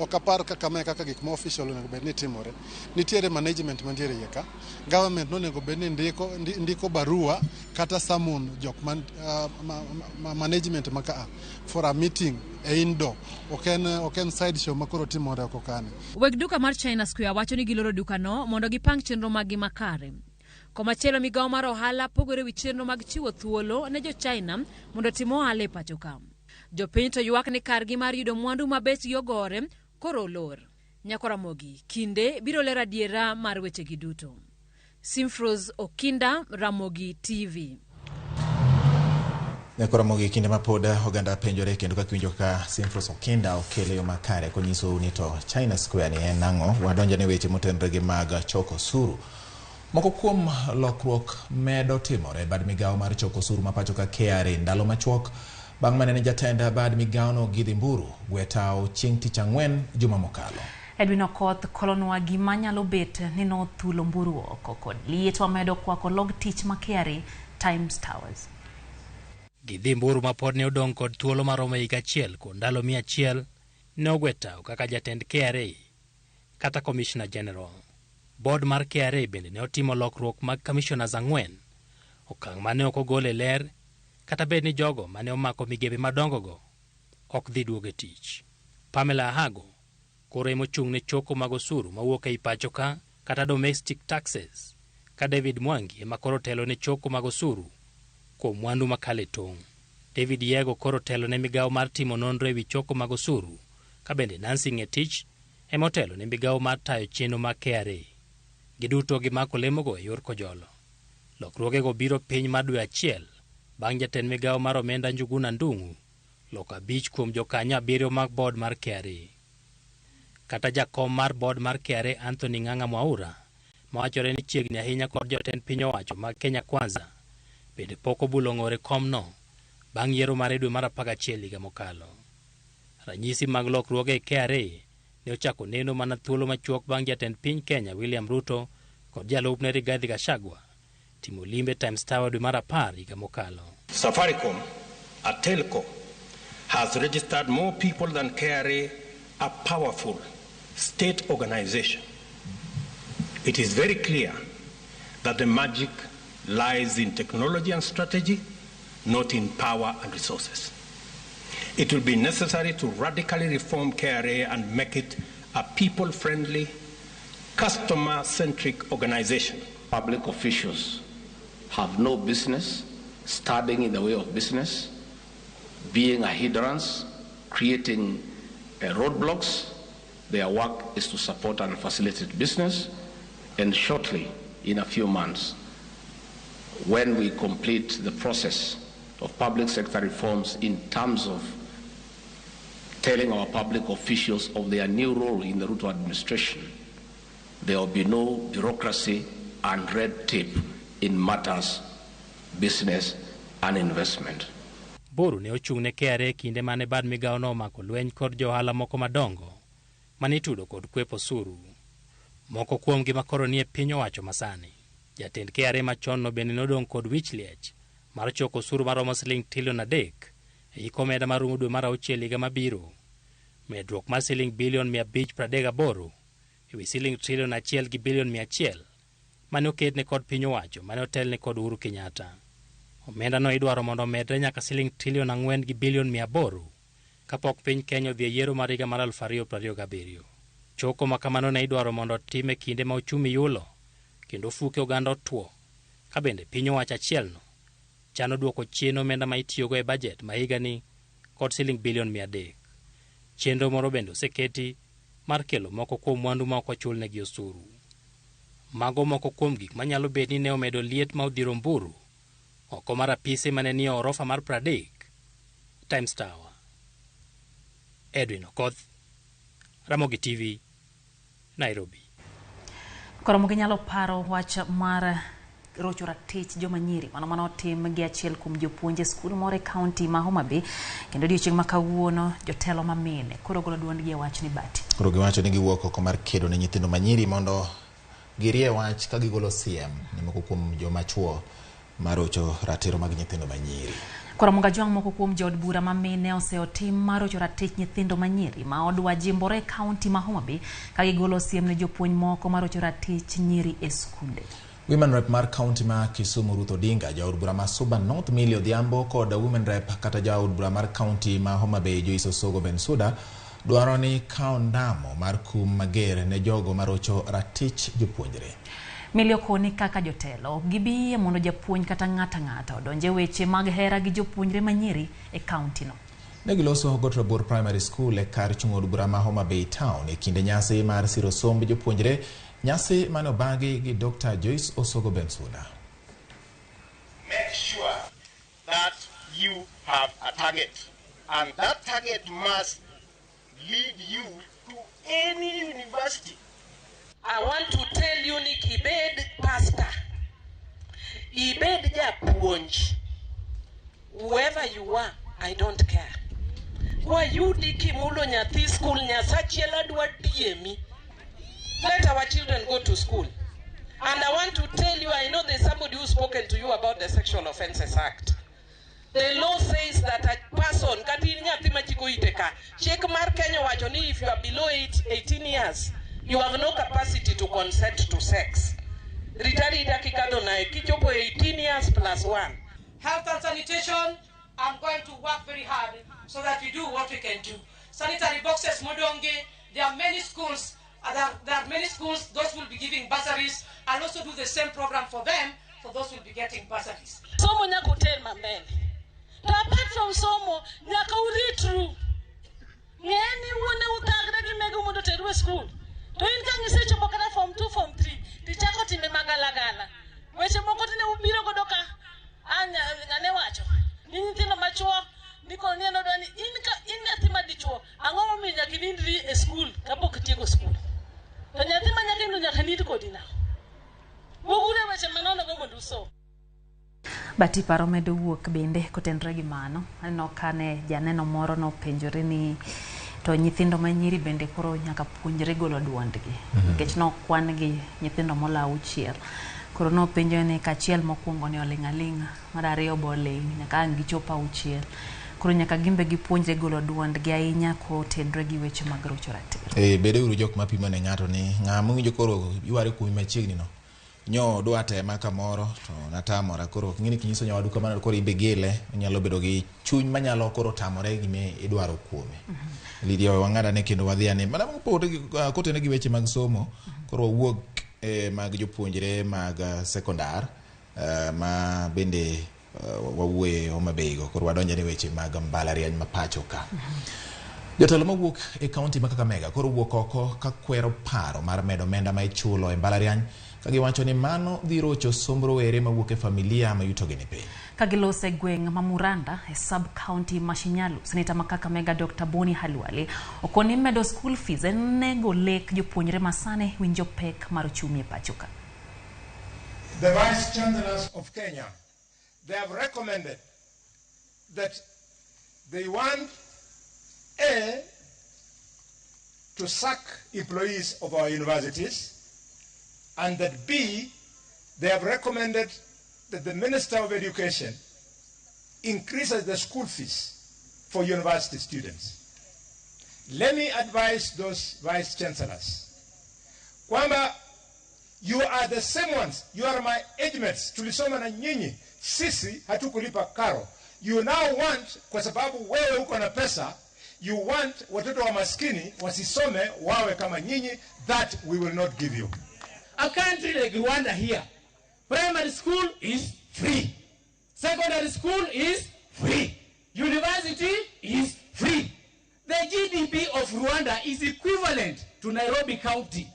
Speaker 8: okapar kaka gik ma official onego bed ni timore. Nitiere management mantiere iye ka. Government nonego bed ni ndiko barua kata summon jok management maka for a meeting e indo. Oken side show makoro timore oko kane.
Speaker 3: Weg duka mar China Square wacho ni giloro duka no mondo gipang chenro magi makare. Komachielo migawo mar ohala pogore wi chenro mag chiwo thuolo ne jo China mondo timo ohala e pacho ka. Jopiny to ywak ni kargi mar yudo mwandu mabechgi ogore koro olor. Ramogi kinde biro lero adiera mar weche gi duto. Simfros Okinda, Ramogi TV.
Speaker 2: Ramogi kinde ma pod oganda penjore kendo ka kiwinjo ka Sinfros Okenda okele yo makare konyiso ni to China Square ni en ang'o. Wadonjo ne weche motenore gi mag choko osuru. Moko kuom lokruok medo timore bad migawo mar choko osuru ma pacho ka KRA ndalo machuok bang' mane jatenda bad migawo no Gidhi Mburu gwetao chieng' tich ang'wen juma mokalo.
Speaker 1: Edwin Okoth kolonwa gima nyalo bet ni no thulo Mburu oko kod liet wamedo kwako log tich ma KRA Times Towers.
Speaker 11: Gidhi Mburu ma pod ne odong' kod thuolo maromo higa achiel kuom ndalo 100 ne ogwetao kaka jatend KRA kata Commissioner General. Board mar KRA bende ne otimo lokruok mag commissioners 4. Okang' mane ok ogole ler kata bed ni jogo mane omako migepe madongo go ok dhi duogo e tich. Pamela Ahago koro emo chung' ne choko mag osuru mawuok ei pacho ka kata domestic taxes, ka David Mwangi ema koro telo ne choko mag osuru kuom mwandu makale tong'. David Yego koro telo ne migawo mar timo nonro ewi choko mag osuru, ka bende Nancy Ngetich ema otelo ne migawo mar tayo chenro mag KRA. Giduto gimako lemogo e yor kojolo. Lokruogego biro piny mar dwe achiel bang' jatend migawo mar omenda Njuguna Ndung'u loko 5 kuom jokanyo 7 mag board mar KRA. Kata jakom mar board mar KRA Anthony Ng'ang'a Mwaura mawachore ni chiegni ahinya kod jotend piny owacho mag Kenya Kwanza bende pok obulo ng'ore komno bang' yiero mar dwe mar 11 higa mokalo. Ranyisi mag lokruoge e KRA ne ochako neno mana thuolo machuok bang' jatend piny Kenya William Ruto kod jalupne Rigathi Gachagua timo limbe Times Tower dwe mar 10 higa mokalo.
Speaker 12: Safaricom, a telco, has registered more people than KRA, a powerful state organization. It is very clear that the magic lies in technology and strategy, not in power and resources. It will be necessary to radically reform KRA and make it a people-friendly, customer-centric organization.
Speaker 14: Public officials have no business standing in the way of business, being a hindrance, creating roadblocks. Their work is to support and facilitate business, and shortly, in a few months, when we complete the process of public sector reforms in terms of telling our public officials of their new role in the Ruto administration, there will be no bureaucracy and red tape in matters, business and investment.
Speaker 11: Boru ne ochung' ne KRA kinde mane bad migawo no omako lweny kod johala moko madongo mane itudo kod kwepo osuru. Moko kuom gima koro nie piny owacho masani. Jatend KRA machon no bende nodong' kod wich liech mar choko osuru maromo siling trilion 3 e iko omenda marumo dwe mar 6 higa mabiro. Medruok mar siling bilion 538 ewi siling trilion 1 gi bilion 100 mane oketne kod piny owacho mane otelne kod Uhuru Kenyatta. Omenda no idwaro mondo omedre nyaka siling trilion 4 gi bilion 800 kapok piny Kenya odhi e yiero mar higa mar 2027. Choko makamano ne idwaro mondo time kinde ma ochumi yulo kendo fuke oganda otwo, ka bende piny owacho achielno chano duoko chien omenda ma itiyogo e bajet ma higani kod siling bilion 300. Chenro moro bende oseketi mar kelo moko kuom mwandu ma ok ochulnegi osuru. Mago moko kuom gik manyalo bet ni ne omedo liet ma odhiro Mburu oko mar apise mane ni orofa mar 30 Times Tower. Edwin Okoth, Ramogi TV, Nairobi.
Speaker 1: Ramogi nyalo paro wach mar rocho ratich joma nyiri mano otim gi achiel kuom jopuonje skul moro e kaunti ma Homa Bay, kendo odiochieng' ma kawuono jotelo mamine koro golo duondgi e wach ni bati.
Speaker 2: Koro giwacho ni giwuok oko mar kedo ne nyithindo manyiri mondo girie wach ka gigolo siem ni moko kuom joma chuo marocho ratiro mag nyithindo manyiri.
Speaker 1: Ramogi jwang' moko kuom jood bura mamine oseotim mar rocho ratich nyithindo manyiri ma odwa jimbore e kaunti ma Homa Bay ka gigolo siem ne jopuonj moko marocho ratich nyiri e skunde.
Speaker 2: Women Rep mar County ma Kisumu Ruth Odinga, jaod bura ma Suba North Millie Odhiambo kod Women Rep kata jaod bura mar County ma Homa Bay Joyce Osogo Bensuda dwaro ni kawo ndamo mar kum mager ne jogo marocho ratich jopuonjre.
Speaker 1: Millie okoni kaka jotelo gibiyie mondo japuonj kata ng'ata odonje weche mag hera gi jopuonjre manyiri e kaunti no.
Speaker 2: Negiloso Gotrabur Primary School e kar chung' od bura ma Homa Bay Town e kinde nyasi mar siro somb jopuonjre, nyasi mane obagi gi Dr. Joyce Osogo Bensuda.
Speaker 15: Make sure that
Speaker 4: you have a target, and that target must lead you to any university.
Speaker 15: I want to tell you, Nick, Ibed pastor, Ibed japuonj, whoever you are, I don't care. Why you diki mulo nyathi school nyasachiela dwa diemi? Let our children go to school. And I want to tell you, I know there's somebody who's spoken to you about the Sexual Offences Act. The law says that a person, if you are below 18 years, you have no capacity to consent to sex. 18 years plus 1.
Speaker 16: Health and sanitation, I'm going to work very hard so that we do what we can do. Sanitary boxes, Modonge, there are many schools. There are many schools, those will be giving bursaries. I'll also do the same program for them, for those who will be getting bursaries.
Speaker 15: Somo nyaka uter mambele. To apart from somo, nyaka uri true. Ngeni wone utagre gi mego mondo terwe school. To in ka ngise chopo kata form 2, form 3, tichako time magalagala. Weche moko tine ubiro godo ka ngane wacho. Ni nyithindo machuo niko ni eno dani in nyathi madichuo ang'o momiyo nyaka inindri e school kapok itieko school. To nyathi ma nyaka nyaka nind kodi na. Wogure weche manono go mondo uso.
Speaker 1: Bati paro medo wuok bende kotenre gi mano. Aneno kane janeno moro no penjore ni to nyithindo manyiri bende koro nyaka puonjre golo duondgi. Nikech no kwan gi nyithindo mola 6. Koro no penjo ni kachiel mokwongo ni olingalinga, mar ariyo boling nyaka gichopa 6. Koro nyaka gimbe gipuonjre golo duondgi ahinya kotenre gi weche mag rocho ratiro.
Speaker 2: Bede uru jok mapimo ne ng'ato ni ng'ama winjo koro yware kuom machiegni no. Nyo dwa tema kamoro to natamora koro ng'ini kinyiso nyawadu kamano koro imbe gile nyalo bedo gi chuny manyalo koro tamore gime idwaro kuome. Lidio wang'ada ne kendo wadhia ni mana kotene gi weche mag somo koro wuok mag jopuonjre mag sekondar ma bende wawuoye Homabay koro wadonje ne weche mag mbalariany ma pacho ka. Jotelo mawuok e kaunti ma Kakamega koro wuok oko ka kwero paro mar medo omenda ma ichulo e mbalariany kagiwacho ni mano dhi rocho somb rowere mawuok e familia ma yutogi ni piny.
Speaker 1: Kagilose gweng' ma Muranda e sub county Mashinyalu, Seneta ma Kakamega Dr. Boni Halwale okoni medo school fees nego lek jopuonjre masane winjo pek mar ochumi e pachoka.
Speaker 17: The Vice Chancellors of Kenya, they have recommended that they want to sack employees of our universities, and that B, they have recommended that the Minister of Education increases the school fees for university students. Let me advise those vice chancellors. Kwamba, you are the same ones. You are my age mates. Tulisoma na nyinyi. Sisi hatukulipa karo. You now want, kwa sababu wewe uko na pesa, you want watoto wa maskini wasisome wawe kama nyinyi. That we will not give you.
Speaker 16: A country like Rwanda here, primary school is free. Secondary school is free. University is free. The GDP of Rwanda is equivalent to Nairobi County.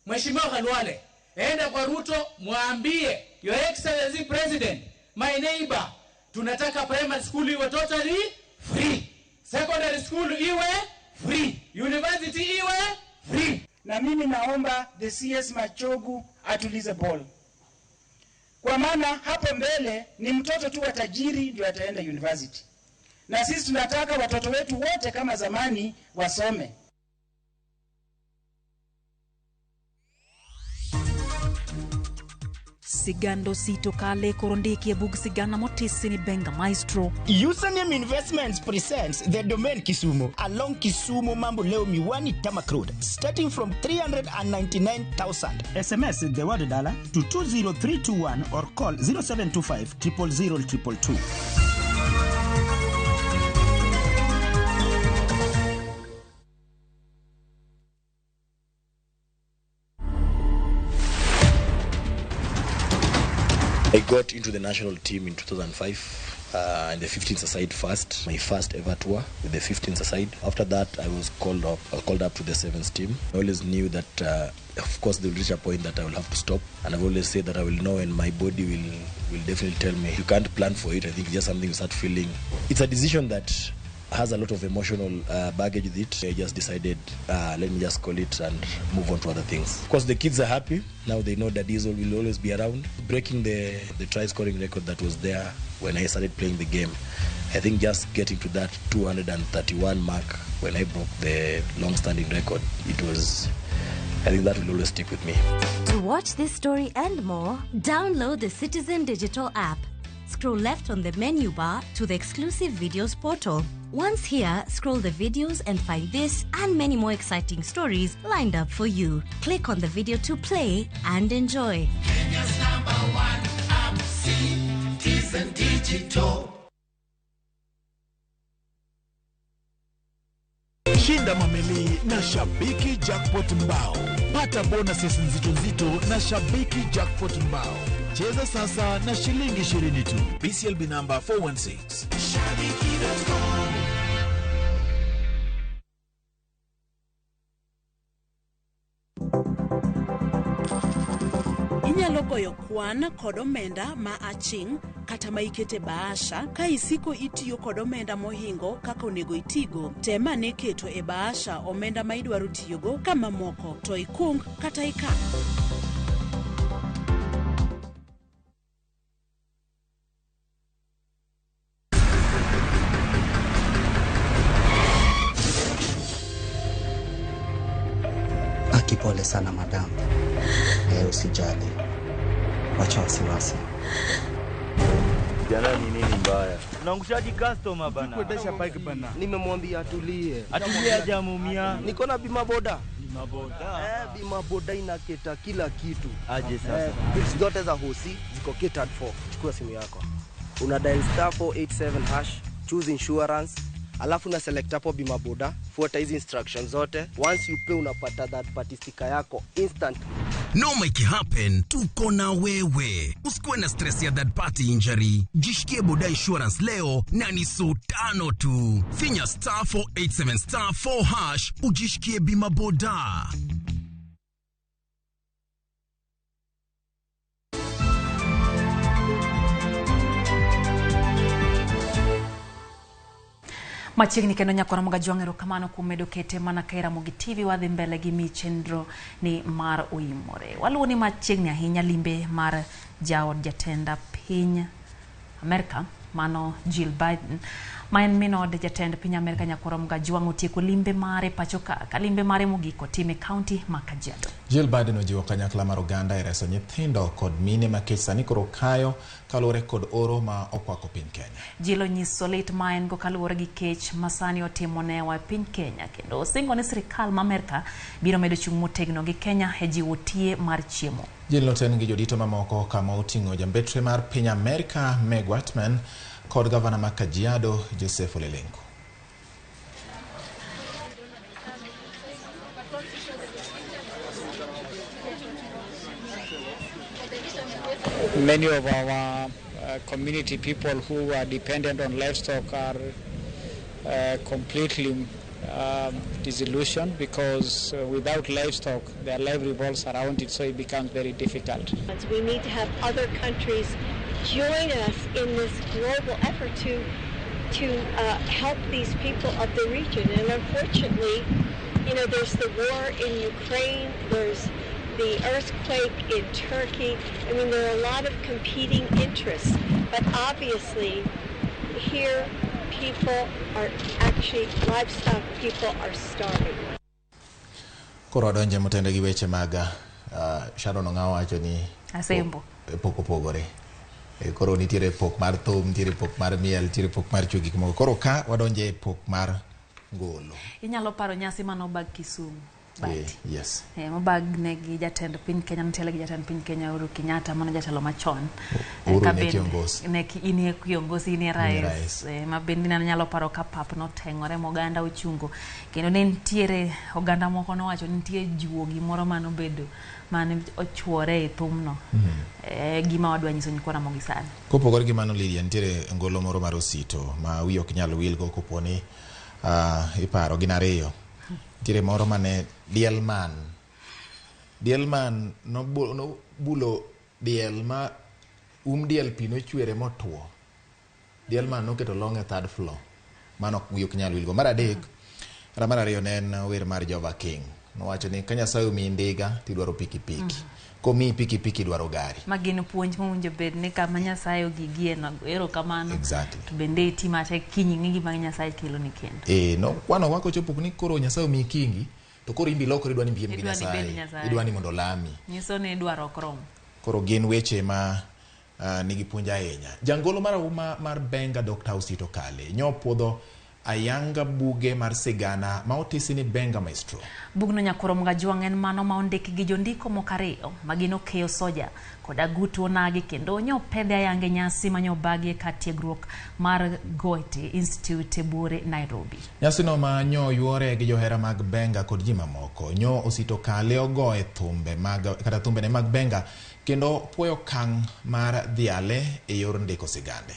Speaker 16: Mheshimiwa Khalwale, enda kwa Ruto mwambie, Your Excellency President, my neighbor, tunataka primary school iwe totally free. Secondary school iwe free. University iwe free.
Speaker 7: Na mimi naomba the CS Machogu atulize ball. Kwa maana hapo mbele ni mtoto tu wa tajiri ndio ataenda university. Na sisi tunataka watoto wetu wote kama zamani wasome.
Speaker 1: Sigando sito kale korondiki ya bug sigana motisi ni Benga Maestro.
Speaker 7: Username Investments presents the domain Kisumu along Kisumu Mambo Leo Miwani Tamak Road starting from 399,000. SMS the word dollar to 20321 or call 0725 000 222.
Speaker 18: I got into the national team in 2005.
Speaker 5: in the 15th aside first, my first ever tour with the 15th aside. After that, I was called up to the 7th team. I always knew that, of course, they will reach a point that I will have to stop. And I've always said that I will know, and my body will definitely tell me. You can't plan for it. I think it's just something you start feeling. It's a decision that has a lot of emotional baggage with it. I just decided, let me just call it and move on to other things. Of course, the kids are happy. Now they know that Diesel will always be around. Breaking the try-scoring record that was there when I started playing the game. I think just getting to that 231 mark when I broke the long-standing record, I think that will always stick with me.
Speaker 13: To watch this story and more, download the Citizen Digital app. Scroll left on the menu bar to the exclusive videos portal. Once here, scroll the videos and find this and many more exciting stories lined up for you. Click on the video to play and enjoy.
Speaker 18: Kenya's #1 app, Citizen Digital.
Speaker 25: Shinda mameli na Shabiki Jackpot Mbao. Pata bonuses nzito na Shabiki Jackpot Mbao. Cheza sasa na shilingi 20 tu. BCLB number 416. Shabiki.com.
Speaker 19: Inyalo goyo kwan kod omenda ma aching' kata ma ikete bahasha ka isiko itiyo kod omenda mohingo kaka onego itigo. Tema ne keto e bahasha omenda ma idwaro tiyogo kama moko to ikung kata ikan.
Speaker 20: Pole sana madam. Usijali. Wacha wasiwasi.
Speaker 21: Jana ni nini mbaya? Unaangushaji customer bana.
Speaker 20: Kuendesha bike bana.
Speaker 21: Nimemwambia atulie. Atulie hajamumia. Niko na bima boda. Bima boda? Bima boda inaketa kila kitu. Aje sasa. Bills zote za hosi ziko catered for. Chukua simu yako. Una dial *487#, choose insurance. Alafu na select hapo bima boda, fuata hizi instructions zote. Once you pay unapata that party sticker yako instantly.
Speaker 23: No make it happen, tuko na wewe. Usikuwe na stress ya third party injury. Jishikie boda insurance leo na ni $5 tu. Finya *487*4# ujishikie bima boda.
Speaker 1: Machiegni kendo nyakora mga jwang'ero kamano kumedo kete mana kaira Ramogi TV wadhi mbele gi michendro ni mar OIMORE. Waluwo ni machiegni ahinya limbe mar jaod jatenda piny Amerika mano Jill Biden. Maen minod jatend piny Amerika nyakora mga jwang'o tieko limbe mare pachoka ka limbe mare mogiko time county ma Kajiado.
Speaker 2: Jill Biden ojiwo kanyakla mar oganda e reso nyithindo kod mine ma kech sani koro kayo kalure kod oro ma okwako piny Kenya.
Speaker 1: Jill onyiso lit maen go kalure gi kech masani otimone wa piny Kenya kendo osingo ni sirikal ma Amerika biro medo chung' motegno gi Kenya e jiwo tie mar chiemo.
Speaker 2: Jill noten gi jodito mamoko kama oting'o jambetre mar piny Amerika Meg Whitman kod gavana ma Kajiado Joseph Olelenko.
Speaker 24: Many of our community people who are dependent on livestock are completely disillusioned because without livestock their life revolves around it, so it becomes very difficult.
Speaker 29: We need to have other countries join us in this global effort to help these people of the region. And unfortunately, there's the war in Ukraine, there's the earthquake in Turkey. I mean, there are a lot of competing interests, but obviously here people are actually, livestock people are starving.
Speaker 2: Koro donje mutende gi weche maga Sharon Ongawa wacho ni
Speaker 1: asembo
Speaker 2: poko pogore. Koro nitiere pok mar thum, nitiere pok mar miel, nitiere pok mar chuo gik moko. Koro ka wadonje pok mar ngolo.
Speaker 1: Inyalo paro nyasi mano bag Kisumu.
Speaker 2: Yes.
Speaker 1: Mabag ne gi jatend piny Kenya ntele gi jatend piny Kenya Uhuru Kenyatta mano jatelo machon.
Speaker 2: Uhuru ne kiongozi.
Speaker 1: Ne ini kiongozi ni rais. Mabendi na nyalo paro ka pap no tengore moganda ochungo. Kendo ne ntiere oganda moko no wacho nitie juogi moro mano bedo mane ochuore e thumno. Gima wadwa nyiso nyikwa Ramogi sani.
Speaker 2: Kopogore gi mano Lydia ntiere ngolo moro mar Osito ma wi ok nyal wilgo koponi iparo gin ariyo. Tire moro mane Dielman no bulo diel ma diel pino chwere motuo. Dielman no keto long e third floor. Mano yok nyal wilgo. Mar adek, mar ariyo ne en wer mar Jova King. No wacho ni ka Nyasaye omiyi ndiga tidwaro pikipiki. Komiyi pikipiki dwaro gari.
Speaker 1: Magino puonj mowinjo bed ni kama Nyasaye ogigie no ero kamano.
Speaker 2: Exactly.
Speaker 1: To bende itimate kinyi ng'i gima Nyasaye kelo ni kendo.
Speaker 2: No kwano wako chopo ni koro Nyasaye omiyi kingi to koro imbi lokore idwani mbiem gi Nyasaye. Idwani mondo lami.
Speaker 1: Nyiso ni idwaro krom.
Speaker 2: Koro gin weche ma nigi puonj ahinya. Jangolo marahuma mar Benga Dr. Osito Kale nyopuodho ayanga buge mar sigana ma otisi ni Benga Maestro.
Speaker 1: Bugno Nyakorom Gajuang en mano ma ondiki gi jondiko mokariyo magino keyo soja koda gutu onagi kendo nyopedhe ayange nyasi manyobagie ka tiegruok mar Goethe Institute Bure Nairobi.
Speaker 2: Nyasi no ma nyo yuore gi johera mag Benga kod ji mamoko. Nyo Osito Kale ogoe thumbe kata thumbe ne mag Benga kendo puoyo kang' mar dhiale e yor ndiko sigande.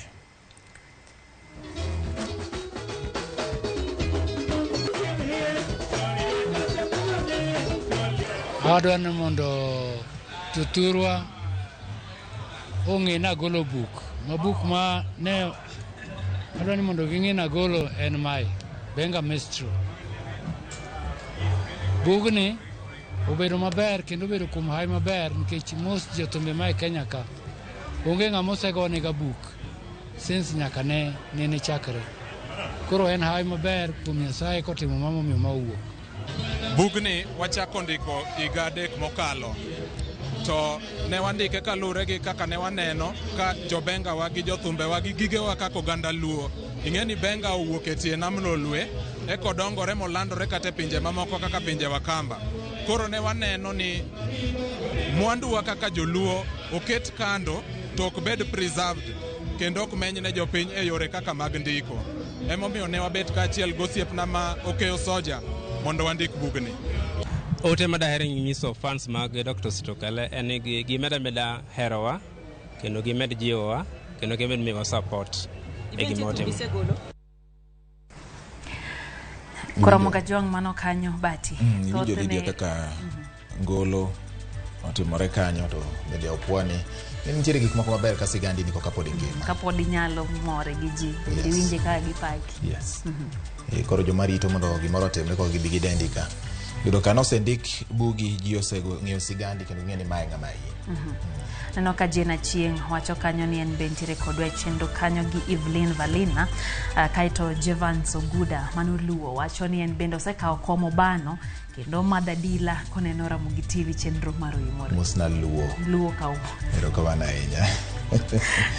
Speaker 24: Adwani mondo tuturwa ong'e nagolo buk ma ne adwani mondo ging'e nagolo en mai Benga Maestro. Bugni obedo maber kendo obedo kuom hai maber nikech mos jothumbe ma e Kenya ka onge ng'ama osegone ga buk since nyaka ne chakre. Koro en hai maber kuom Nyasaye kotimo mamomiyo mawuok.
Speaker 3: Bugni wachako ndiko higa 3 mokalo to ne wandike kalure gi kaka ne waneno ka jobenga wa gi jothumbe wa gi gigewa kaka oganda luo. Ing'eni Benga owuok e tie nam Lolwe ekodongore molandore kata pinje mamoko kaka pinje Wakamba. Koro ne waneno ni mwanduwa kaka joluo oket kando to ok bed preserved kendo ok menyne jopiny e yore kaka mag ndiko. Emomiyo ne wabet kaachiel gosiepna ma okeyo soja mondo wandik bugni.
Speaker 6: Ote madaher nyiso fans mag Dr. Osito Kale en gimeda herowa kendo gimed jiwowa kendo gimed miwa support e gimotimo.
Speaker 1: Koromo Gajuang mano kanyo bati.
Speaker 2: Iwinjo Lydia kaka ngolo otimore kanyo to bende opwani. Nitiere gik moko maber ka sigandi niko kapod ngima.
Speaker 1: Kapod nyalo more gi ji. Iwinje ka gipaki.
Speaker 2: Yes. Koro jomarito mondo gimoro otimre ko gibi gidendika. Yudo ka nosendik bugi ji osego ng'eyo sigandi kendo ng'eni mae ng'ama yie.
Speaker 1: Neno ka Jena Chieng wacho kanyo ni en bentire kodwa chendo kanyo gi Evelyn Valina kaito Jevans Oguda manoluo wacho ni en bendo osekawo komo bano kendo madadila koneno Ramogi TV chenro mar OIMORE.
Speaker 2: Musna luo
Speaker 1: kawo.
Speaker 2: Ero kawana inya.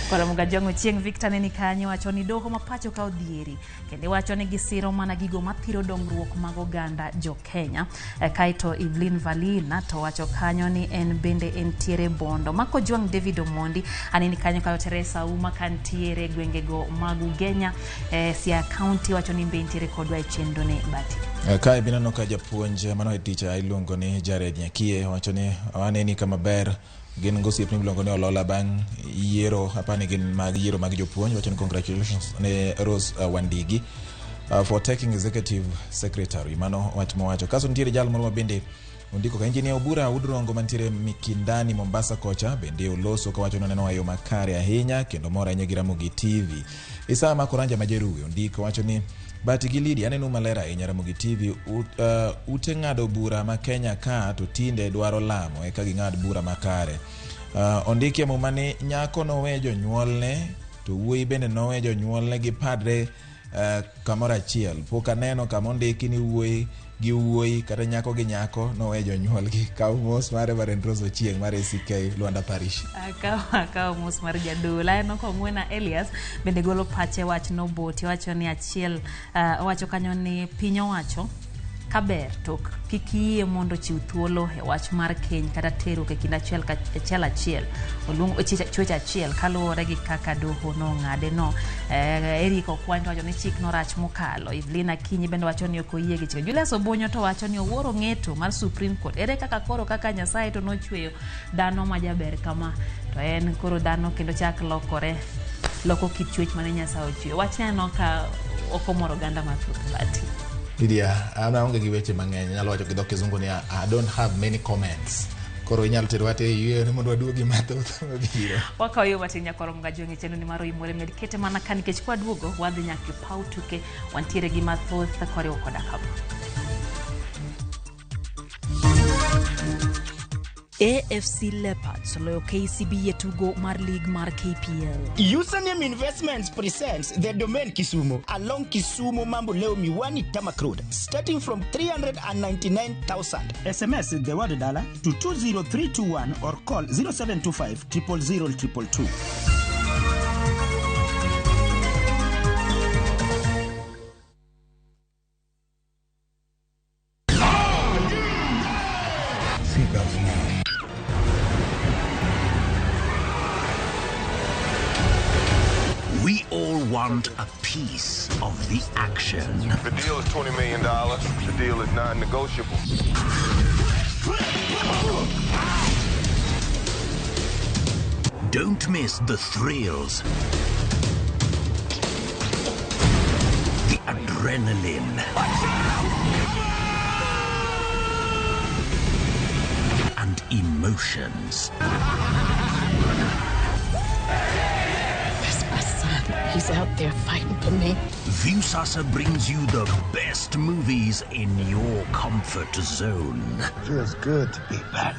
Speaker 1: Koromo Gajuang Chieng Victor ne ni kanyo wacho ni doho mapacho ka odhieri kendo wacho ni gisiro mana gigo mathiro dongruok mag oganda jo Kenya. Kaito Evelyn Valina to wacho kanyo ni en bende entiere bondo mako Juang David Omondi anini kanyo kayo Teresa Uma kantiere gwengego mag Ugenya Siaya County wacho ni bentiere kodwa chendo ne bati.
Speaker 2: Kae binano ka japuonj mano e ticha iluongo ni Jared Nyakie wacho ni waneni kama ber gin gosiep ni bilongo ni olola bang yiero apani gin mag yiero mag jopuonj wacho ni congratulations ne Rose Wandigi for taking executive secretary mano wach mowacho kaso ntiere jal moro bende ondiko ka engineer Obura Udrongo mantiere Mikindani Mombasa kocha bende oloso ka wacho neno ayo makare ahinya kendo mora nye Ramogi TV Isama Koranja Majeruwe ondiko wacho ni bati gi Lydia aneno malera e Ramogi TV ute ng'ado bura ma Kenya ka to tinde dwaro lamo e ka ging'ad bura makare. Ondiki mo mane nyako nowe jonyuolne to wuoyi bende nowe jonyuolne gi padre kamoro achiel. Pok aneno kama ondiki ni wuoyi gi wuoyi kata nyako gi nyako nowe jonyuolgi. Kaw mos mar Reverend Rose Chieng mar CK Luanda Parish.
Speaker 1: Kaw mos mar jadula eno ko Ng'wena Elias bende golo pache wach no boti wacho ni achiel wacho kanyo ni piny owacho kaber to kiki mondo chiw thuolo e wach mar keny kata tero ke kinda achiel olungo chwech achiel kaluwore gi kaka doho no ng'ade no. Eric Okwanto wacho ni chik no rach mokalo. Evelina Kinyi bende wacho ni ok oyie gi chik. Julius Obonyo to wacho ni owuoro ng'eto mar Supreme Court. Ere kaka koro kaka Nyasaye to nochweyo dhano ma jaber kama to en koro dhano kendo chak loko kit chwech mane Nyasaye ochweyo. Wach neno ka okomoro ganda mathoth bati.
Speaker 2: Lydia, ana onge gi weche mang'eny, nyalo wacho gi dho kizungu ni I don't have many comments. Koro inyalo tero wate yue ni mondo waduogi mathoth mabiro.
Speaker 1: Wakayo wate nyakorom gajonge chendo ni maro imore med kete mana kan nikech kwa duogo wadhi nyaka pau tuke wantiere gi mathoth kore koda kabo. AFC Leopards loyo KCB yetugo mar league mar KPL.
Speaker 7: Username Investments presents the domain Kisumu along Kisumu Mambo Leo Miwani Tamak Road starting from 399,000. SMS the word dollar to 20321 or call 0725 000 222.
Speaker 23: We all want a piece of the action.
Speaker 8: The deal is $20 million. The deal is non-negotiable.
Speaker 23: Don't miss the thrills, the adrenaline, and emotions.
Speaker 9: He's out there fighting for me.
Speaker 23: Viusasa brings you the best movies in your comfort zone.
Speaker 8: Feels good to be back.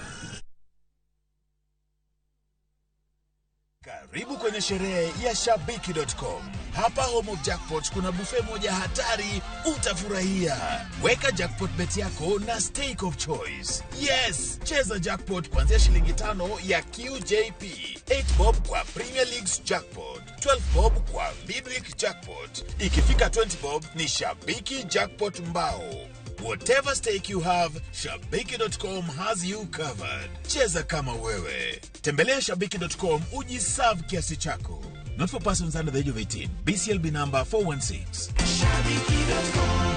Speaker 25: Karibu kwenye sherehe ya Shabiki.com. Hapa home of jackpots kuna buffet moja hatari utafurahia. Weka jackpot bet yako na stake of choice. Yes, cheza jackpot kuanzia shilingi 5 ya QJP. 8 bob kwa Premier League's jackpot. 12 bob kwa Midweek jackpot. Ikifika 20 bob ni Shabiki jackpot mbao. Whatever stake you have, Shabiki.com has you covered. Cheza kama wewe. Tembelea Shabiki.com ujiserve kiasi chako. Not for persons under the age of 18. BCLB number 416. Shabiki.com.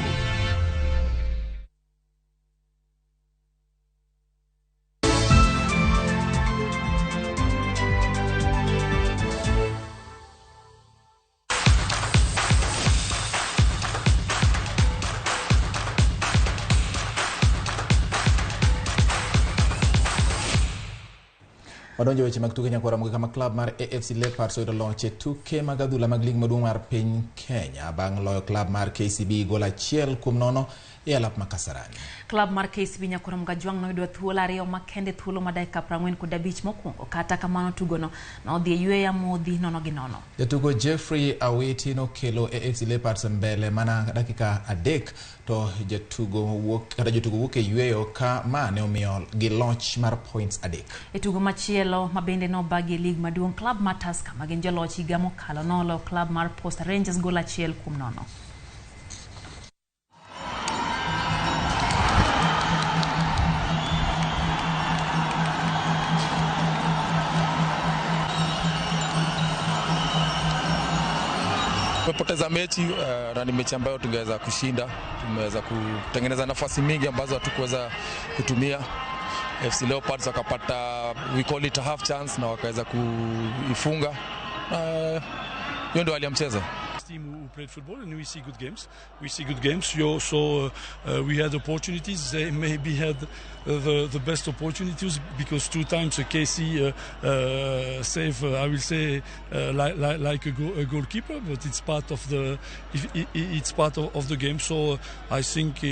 Speaker 2: Wadonjo weche mag tuke nyakwara kama club mar AFC Leopards oyudo loch e tuke mag adhula mag lig maduong' mar piny Kenya bang' loyo club mar KCB gol 1-0 e alap ma Kasarani.
Speaker 1: Club mar KCB nyakorom gajwang' noyudo thuolo ariyo makende thuolo ma dakika 45 mokwongo kata kamano tugono nodhi e yweya modhi 0-0.
Speaker 2: Jatugo Jeffrey Awiti nokelo AFC Leopards mbele mana dakika 3 to jotugo wuok e yweyo ka mane omiyo gi loch mar points 3.
Speaker 1: E tugo machielo mabende no bagi lig maduong' club mar Tusker ma gin joloch higa mokalo nolo club mar Posta Rangers gol 1-0.
Speaker 3: Tumepoteza mechi na ni mechi ambayo tungeweza kushinda. Tumeweza kutengeneza nafasi mingi ambazo hatukuweza kutumia. FC Leopards wakapata, we call it a half chance, na wakaweza kuifunga. Hiyo ndio hali ya mchezo.
Speaker 10: Team who played football and we see good games. We also we had opportunities. They maybe had the best opportunities because 2 times KC save I will say like a goalkeeper, but it's part of the game. So I think